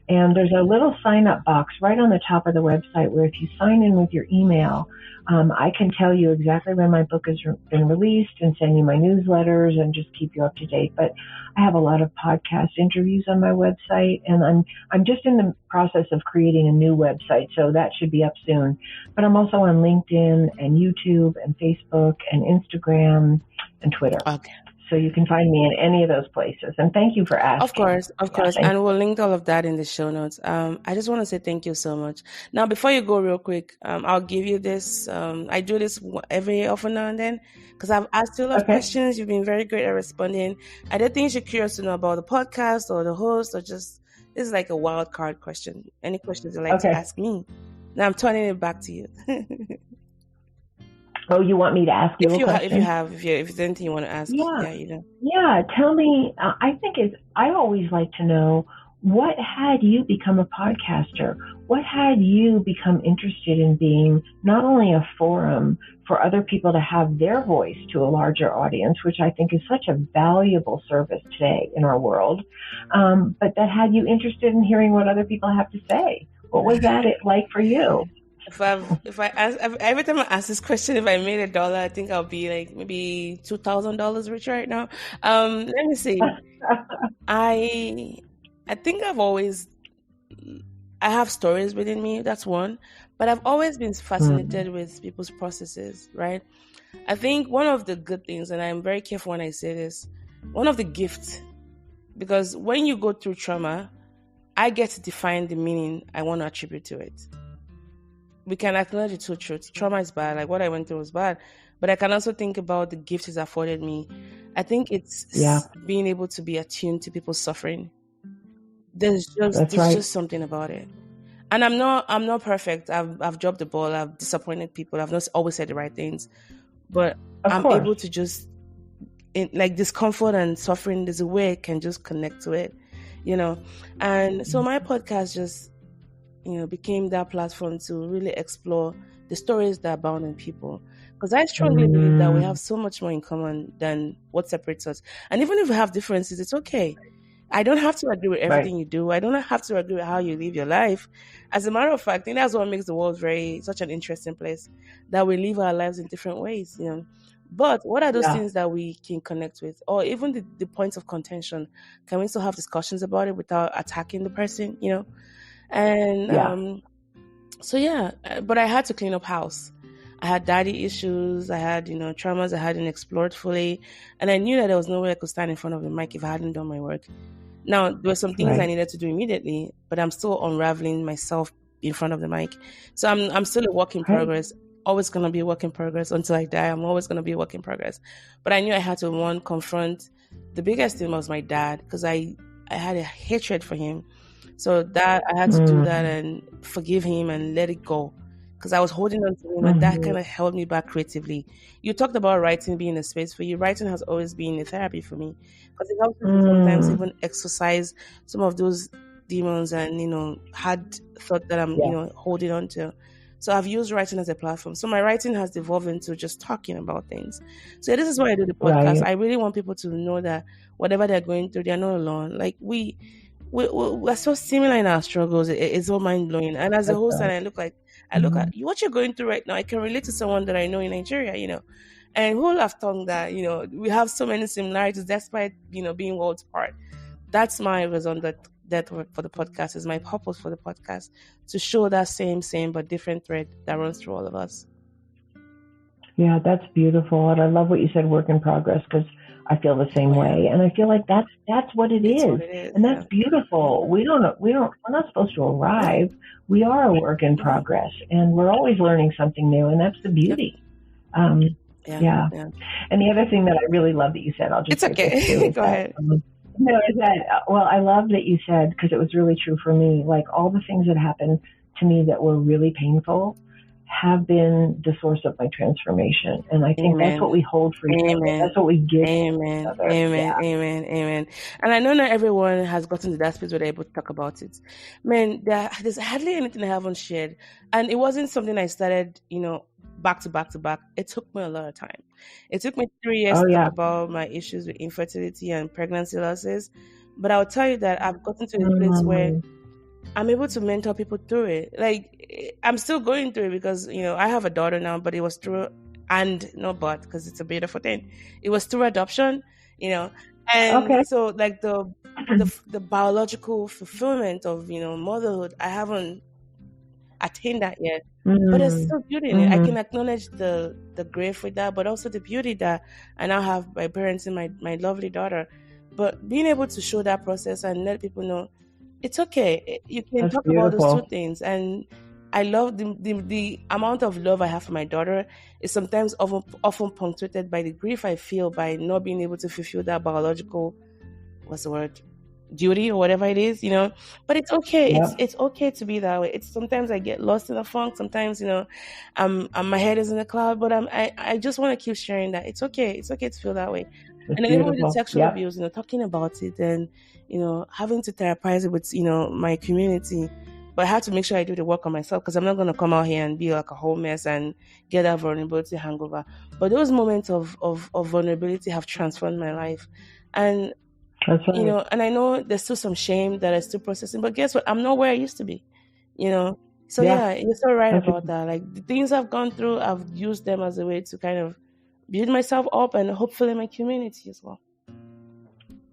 And there's a little sign-up box right on the top of the website where if you sign in with your email, I can tell you exactly when my book has been released and send you my newsletters and just keep you up to date. But I have a lot of podcast interviews on my website, and I'm just in the process of creating a new website, so that should be up soon. But I'm also on LinkedIn and YouTube and Facebook and Instagram and Twitter. Okay. So you can find me in any of those places. And thank you for asking. Of Yeah, course. And we'll link all of that in the show notes. I just want to say thank you so much. Now, before you go real quick, I'll give you this. I do this every often now and then because I've asked you a lot of Okay. questions. You've been very great at responding. Are there things you're curious to know about the podcast or the host or just, this is like a wild card question. Any questions you'd like to ask me? Now I'm turning it back to you. Oh, you want me to ask you a question? If there's anything you want to ask, Yeah. you know. Yeah, tell me, I always like to know, what had you become a podcaster? What had you become interested in being not only a forum for other people to have their voice to a larger audience, which I think is such a valuable service today in our world, but that had you interested in hearing what other people have to say? What was that like for you? Every time I ask this question, if I made $1, I think I'll be like maybe $2,000 rich right now. Let me see. I think I have stories within me. That's one, but I've always been fascinated with people's processes, right? I think one of the good things, and I'm very careful when I say this, one of the gifts, because when you go through trauma, I get to define the meaning I want to attribute to it. We can acknowledge the two truths. Trauma is bad, like what I went through was bad, but I can also think about the gifts it's afforded me. I think it's being able to be attuned to people's suffering. There's just something about it. And I'm not perfect. I've dropped the ball. I've disappointed people. I've not always said the right things, but I'm able to just, like discomfort and suffering, there's a way I can just connect to it, And so my podcast just, became that platform to really explore the stories that abound in people. Because I strongly believe that we have so much more in common than what separates us. And even if we have differences, it's okay. I don't have to agree with everything you do. I don't have to agree with how you live your life. As a matter of fact, I think that's what makes the world such an interesting place, that we live our lives in different ways, But what are those things that we can connect with? Or even the points of contention? Can we still have discussions about it without attacking the person, And but I had to clean up house. I had daddy issues. I had, traumas I hadn't explored fully. And I knew that there was no way I could stand in front of the mic if I hadn't done my work. Now, there were some things I needed to do immediately, but I'm still unraveling myself in front of the mic. So I'm still a work in progress. Always going to be a work in progress until I die. I'm always going to be a work in progress. But I knew I had to, confront the biggest thing was my dad, because I had a hatred for him. So that I had to do that and forgive him and let it go, because I was holding on to him, and that kind of held me back creatively. You talked about writing being a space for you. Writing has always been a therapy for me, because it helps me sometimes even exercise some of those demons and, had thought that I'm, holding on to. So I've used writing as a platform. So my writing has evolved into just talking about things. So this is why I do the podcast. I really want people to know that whatever they're going through, they're not alone. Like we're so similar in our struggles. It's all mind blowing. And as a host, and I look at what you're going through right now. I can relate to someone that I know in Nigeria, and who will have thought that, we have so many similarities despite, being worlds apart. That's my reason that for the podcast is my purpose for the podcast, to show that same but different thread that runs through all of us. Yeah, that's beautiful. And I love what you said, work in progress, because I feel the same way, and I feel like that's what it is, and that's beautiful. We're not supposed to arrive. We are a work in progress, and we're always learning something new, and that's the beauty. Yeah. And the other thing that I really love that you said, I'll just it's okay. Go ahead. No, is that, well, I love that you said, because it was really true for me, like all the things that happened to me that were really painful have been the source of my transformation. And I think that's what we hold for each other. That's what we give to each other. Amen. And I know not everyone has gotten to that space where they're able to talk about it. Man, there's hardly anything I haven't shared. And it wasn't something I started, back to back to back. It took me a lot of time. It took me 3 years to talk about my issues with infertility and pregnancy losses. But I'll tell you that I've gotten to a place where I'm able to mentor people through it. Like, I'm still going through it because, I have a daughter now, but it was through, because it's a beautiful thing. It was through adoption, and so like the biological fulfillment of, motherhood, I haven't attained that yet, but there's still beauty in it. I can acknowledge the grief with that, but also the beauty that I now have by parenting my lovely daughter. But being able to show that process and let people know, it's okay. You can talk about those two things. And I love the amount of love I have for my daughter is sometimes often punctuated by the grief I feel by not being able to fulfill that biological, duty or whatever it is, But it's okay. Yeah. It's okay to be that way. It's sometimes I get lost in a funk. Sometimes, my head is in the cloud, but I just want to keep sharing that. It's okay. It's okay to feel that way. And then even with the sexual abuse, talking about it and, having to therapize it with, my community. But I have to make sure I do the work on myself because I'm not going to come out here and be like a whole mess and get that vulnerability hangover. But those moments of vulnerability have transformed my life. And, that's right. And I know there's still some shame that I'm still processing, but guess what? I'm not where I used to be, So you're so right about that. Like the things I've gone through, I've used them as a way to kind of build myself up and hopefully my community as well.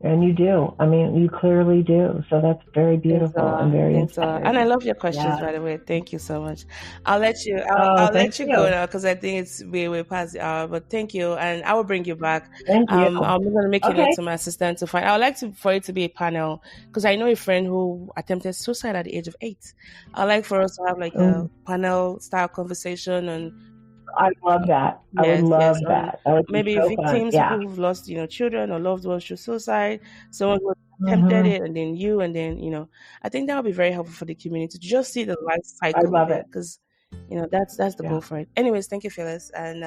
And you do. I mean, you clearly do. So that's very beautiful and very inspiring. And I love your questions, by the way. Thank you so much. I'll let you. I'll let you go now because I think it's way past the hour. But thank you, and I will bring you back. Thank you. I'm going to make a note to my assistant to find. I would like for it to be a panel because I know a friend who attempted suicide at the age of 8. I'd like for us to have like a panel style conversation and. I love that. I would love that. That would maybe so victims who've lost, children or loved ones through suicide, someone who attempted it, and then you, and then, I think that would be very helpful for the community to just see the life cycle. I love it because, that's the goal for it. Anyways, thank you, Phyllis, and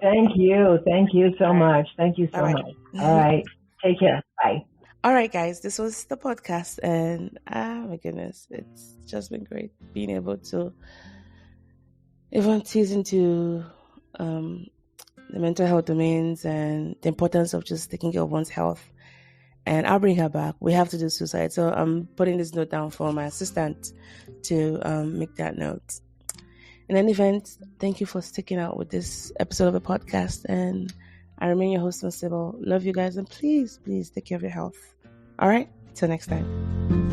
thank you so much. Thank you so much. All right, take care. Bye. All right, guys, this was the podcast, and my goodness, it's just been great being able to. Everyone tease into the mental health domains and the importance of just taking care of one's health. And I'll bring her back. We have to do suicide. So I'm putting this note down for my assistant to make that note. In any event, thank you for sticking out with this episode of the podcast. And I remain your host, Sibyl. Love you guys. And please take care of your health. All right? Till next time.